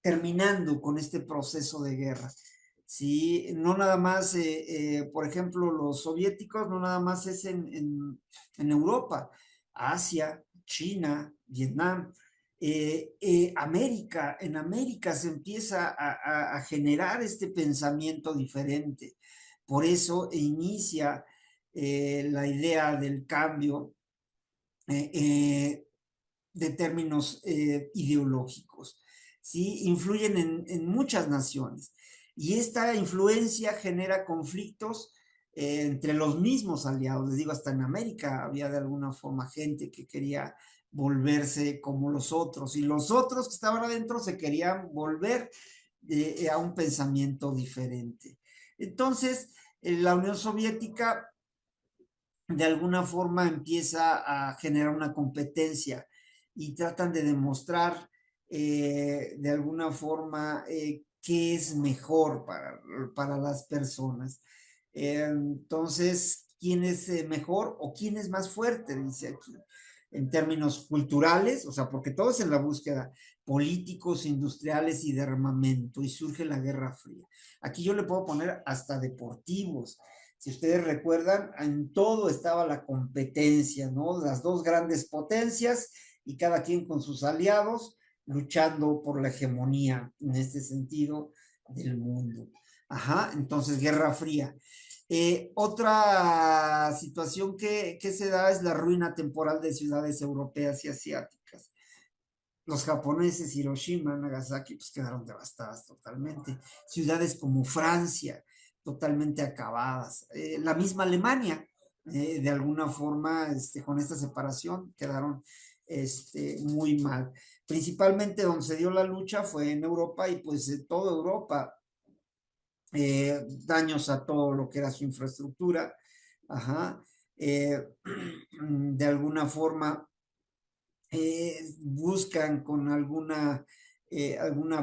terminando con este proceso de guerra. Sí, no nada más, por ejemplo, los soviéticos, no nada más es en Europa, Asia, China, Vietnam, En América se empieza a generar este pensamiento diferente. Por eso inicia la idea del cambio eh, eh, de términos ideológicos, ¿sí? Influyen en muchas naciones y esta influencia genera conflictos entre los mismos aliados. Les digo, hasta en América había de alguna forma gente que quería volverse como los otros y los otros que estaban adentro se querían volver a un pensamiento diferente. Entonces, la Unión Soviética de alguna forma empieza a generar una competencia y tratan de demostrar de alguna forma qué es mejor para las personas. Entonces, ¿quién es mejor o quién es más fuerte? Dice aquí, en términos culturales, o sea, porque todo es en la búsqueda, políticos, industriales y de armamento, y surge la Guerra Fría. Aquí yo le puedo poner hasta deportivos. Si ustedes recuerdan, en todo estaba la competencia, ¿no? Las dos grandes potencias y cada quien con sus aliados luchando por la hegemonía en este sentido del mundo. Ajá, entonces Guerra Fría. Otra situación que se da es la ruina temporal de ciudades europeas y asiáticas. Los japoneses, Hiroshima, Nagasaki, pues quedaron devastadas totalmente. Ciudades como Francia, totalmente acabadas. La misma Alemania, de alguna forma, con esta separación, quedaron muy mal. Principalmente donde se dio la lucha fue en Europa y pues toda Europa, daños a todo lo que era su infraestructura, ajá, de alguna forma buscan con alguna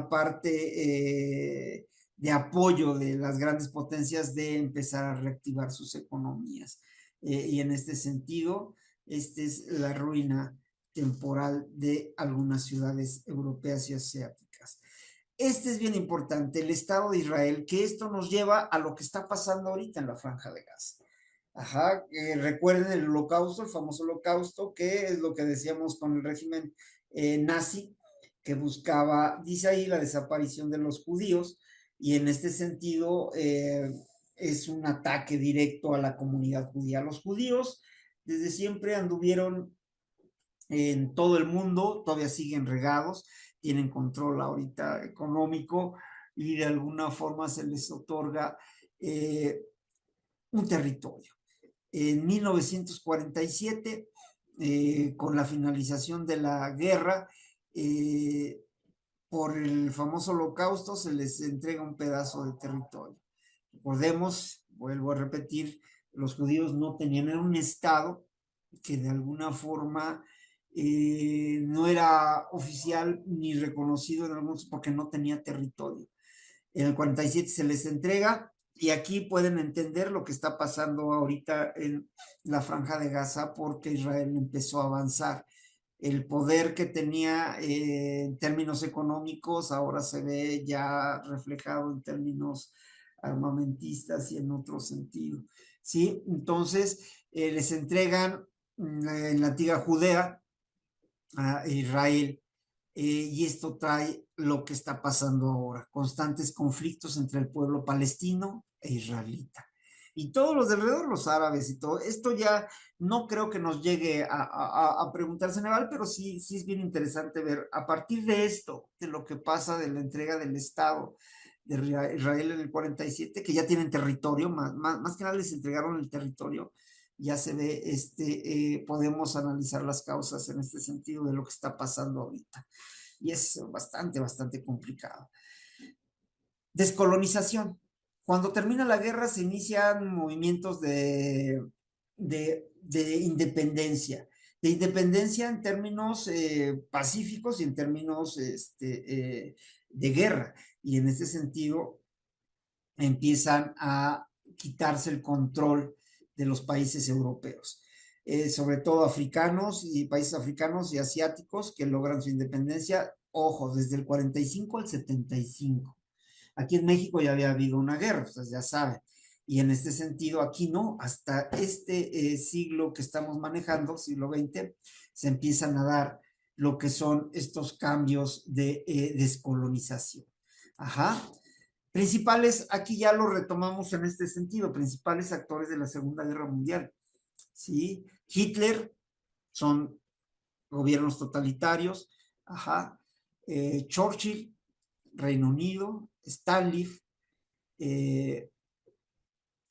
parte de apoyo de las grandes potencias de empezar a reactivar sus economías. Y en este sentido, esta es la ruina temporal de algunas ciudades europeas y asiáticas. Este es bien importante, el Estado de Israel, que esto nos lleva a lo que está pasando ahorita en la Franja de Gaza. Ajá, recuerden el holocausto, el famoso holocausto, que es lo que decíamos con el régimen nazi, que buscaba, dice ahí, la desaparición de los judíos, y en este sentido es un ataque directo a la comunidad judía. Los judíos desde siempre anduvieron en todo el mundo, todavía siguen regados, tienen control ahorita económico y de alguna forma se les otorga un territorio. En 1947, con la finalización de la guerra, por el famoso holocausto, se les entrega un pedazo de territorio. Recordemos, vuelvo a repetir, los judíos no tenían un estado que de alguna forma no era oficial ni reconocido en algunos porque no tenía territorio. En el 47 se les entrega y aquí pueden entender lo que está pasando ahorita en la Franja de Gaza porque Israel empezó a avanzar. El poder que tenía en términos económicos ahora se ve ya reflejado en términos armamentistas y en otro sentido. ¿Sí? Entonces les entregan en la antigua Judea a Israel y esto trae lo que está pasando ahora, constantes conflictos entre el pueblo palestino e israelita. Y todos los de alrededor, los árabes y todo, esto ya no creo que nos llegue a preguntarse Neval, pero sí, sí es bien interesante ver a partir de esto, de lo que pasa de la entrega del Estado de Israel en el 47, que ya tienen territorio, más que nada les entregaron el territorio, ya se ve, podemos analizar las causas en este sentido de lo que está pasando ahorita. Y es bastante, bastante complicado. Descolonización. Cuando termina la guerra se inician movimientos de independencia en términos pacíficos y en términos de guerra. Y en este sentido empiezan a quitarse el control de los países europeos, sobre todo africanos y países africanos y asiáticos que logran su independencia, ojo, desde el 45 al 75. Aquí en México ya había habido una guerra, ustedes ya saben, y en este sentido aquí no, hasta este siglo que estamos manejando, siglo XX, se empiezan a dar lo que son estos cambios de descolonización. Ajá. Principales, aquí ya lo retomamos en este sentido, principales actores de la Segunda Guerra Mundial. ¿Sí? Hitler son gobiernos totalitarios. Ajá. Churchill, Reino Unido. Stalin, que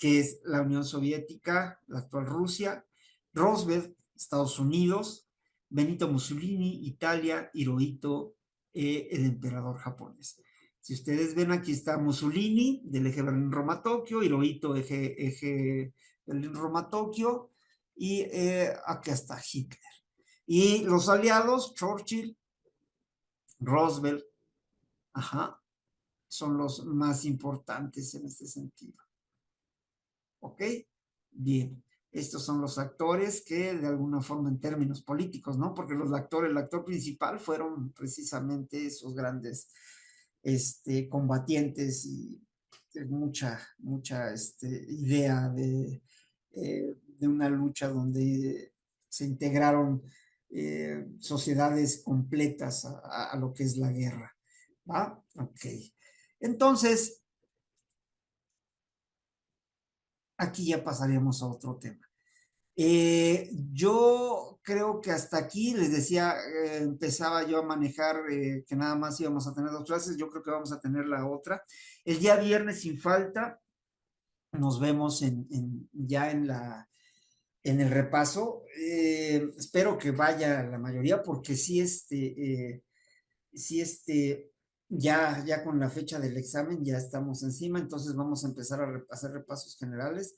es la Unión Soviética, la actual Rusia. Roosevelt, Estados Unidos. Benito Mussolini, Italia. Hirohito, el emperador japonés. Si ustedes ven, aquí está Mussolini, del eje Berlín-Roma-Tokio, Hirohito, eje Berlín-Roma-Tokio, y aquí está Hitler. Y los aliados, Churchill, Roosevelt, ajá, son los más importantes en este sentido. ¿Ok? Bien. Estos son los actores que de alguna forma en términos políticos, ¿no? Porque los actores, el actor principal fueron precisamente esos grandes combatientes y mucha idea de una lucha donde se integraron sociedades completas a lo que es la guerra. ¿Va? Ok. Entonces, aquí ya pasaríamos a otro tema. Yo creo que hasta aquí, les decía, empezaba yo a manejar que nada más íbamos a tener 2 clases, yo creo que vamos a tener la otra. El día viernes sin falta, nos vemos ya en el repaso. Espero que vaya la mayoría porque sí, ya con la fecha del examen ya estamos encima, entonces vamos a empezar a hacer repasos generales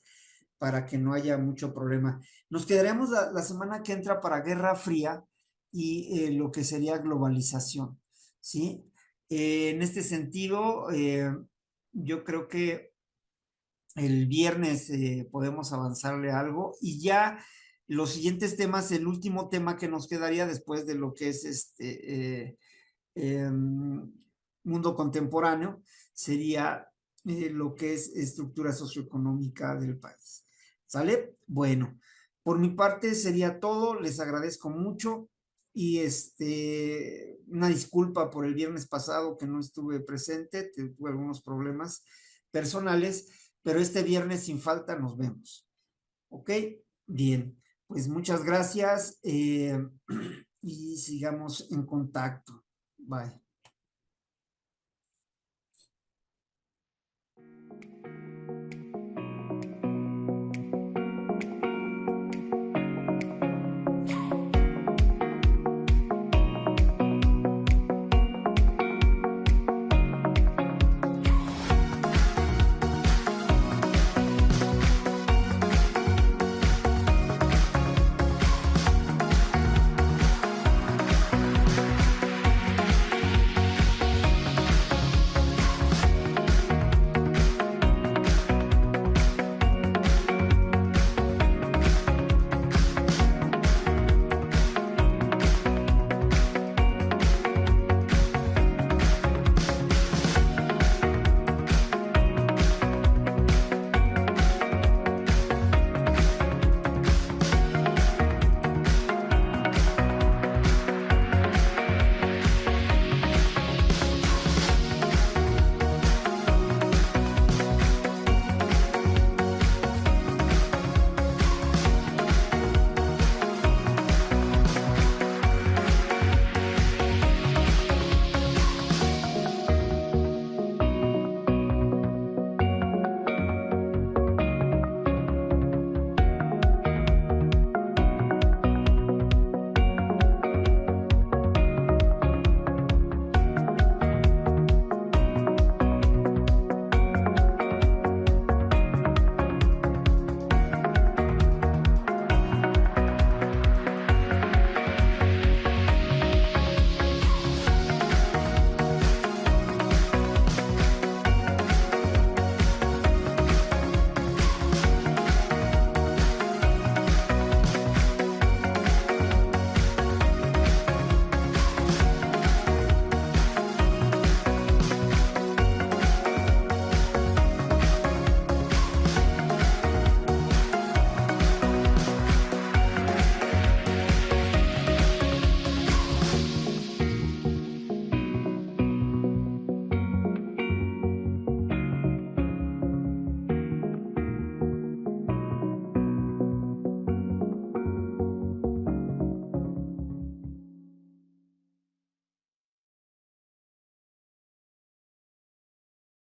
para que no haya mucho problema. Nos quedaremos la semana que entra para Guerra Fría y lo que sería globalización, ¿sí? En este sentido, yo creo que el viernes podemos avanzarle algo y ya los siguientes temas, el último tema que nos quedaría después de lo que es mundo contemporáneo sería lo que es estructura socioeconómica del país. ¿Sale? Bueno, por mi parte sería todo, les agradezco mucho y una disculpa por el viernes pasado que no estuve presente, tuve algunos problemas personales, pero este viernes sin falta nos vemos. ¿Ok? Bien, pues muchas gracias y sigamos en contacto. Bye.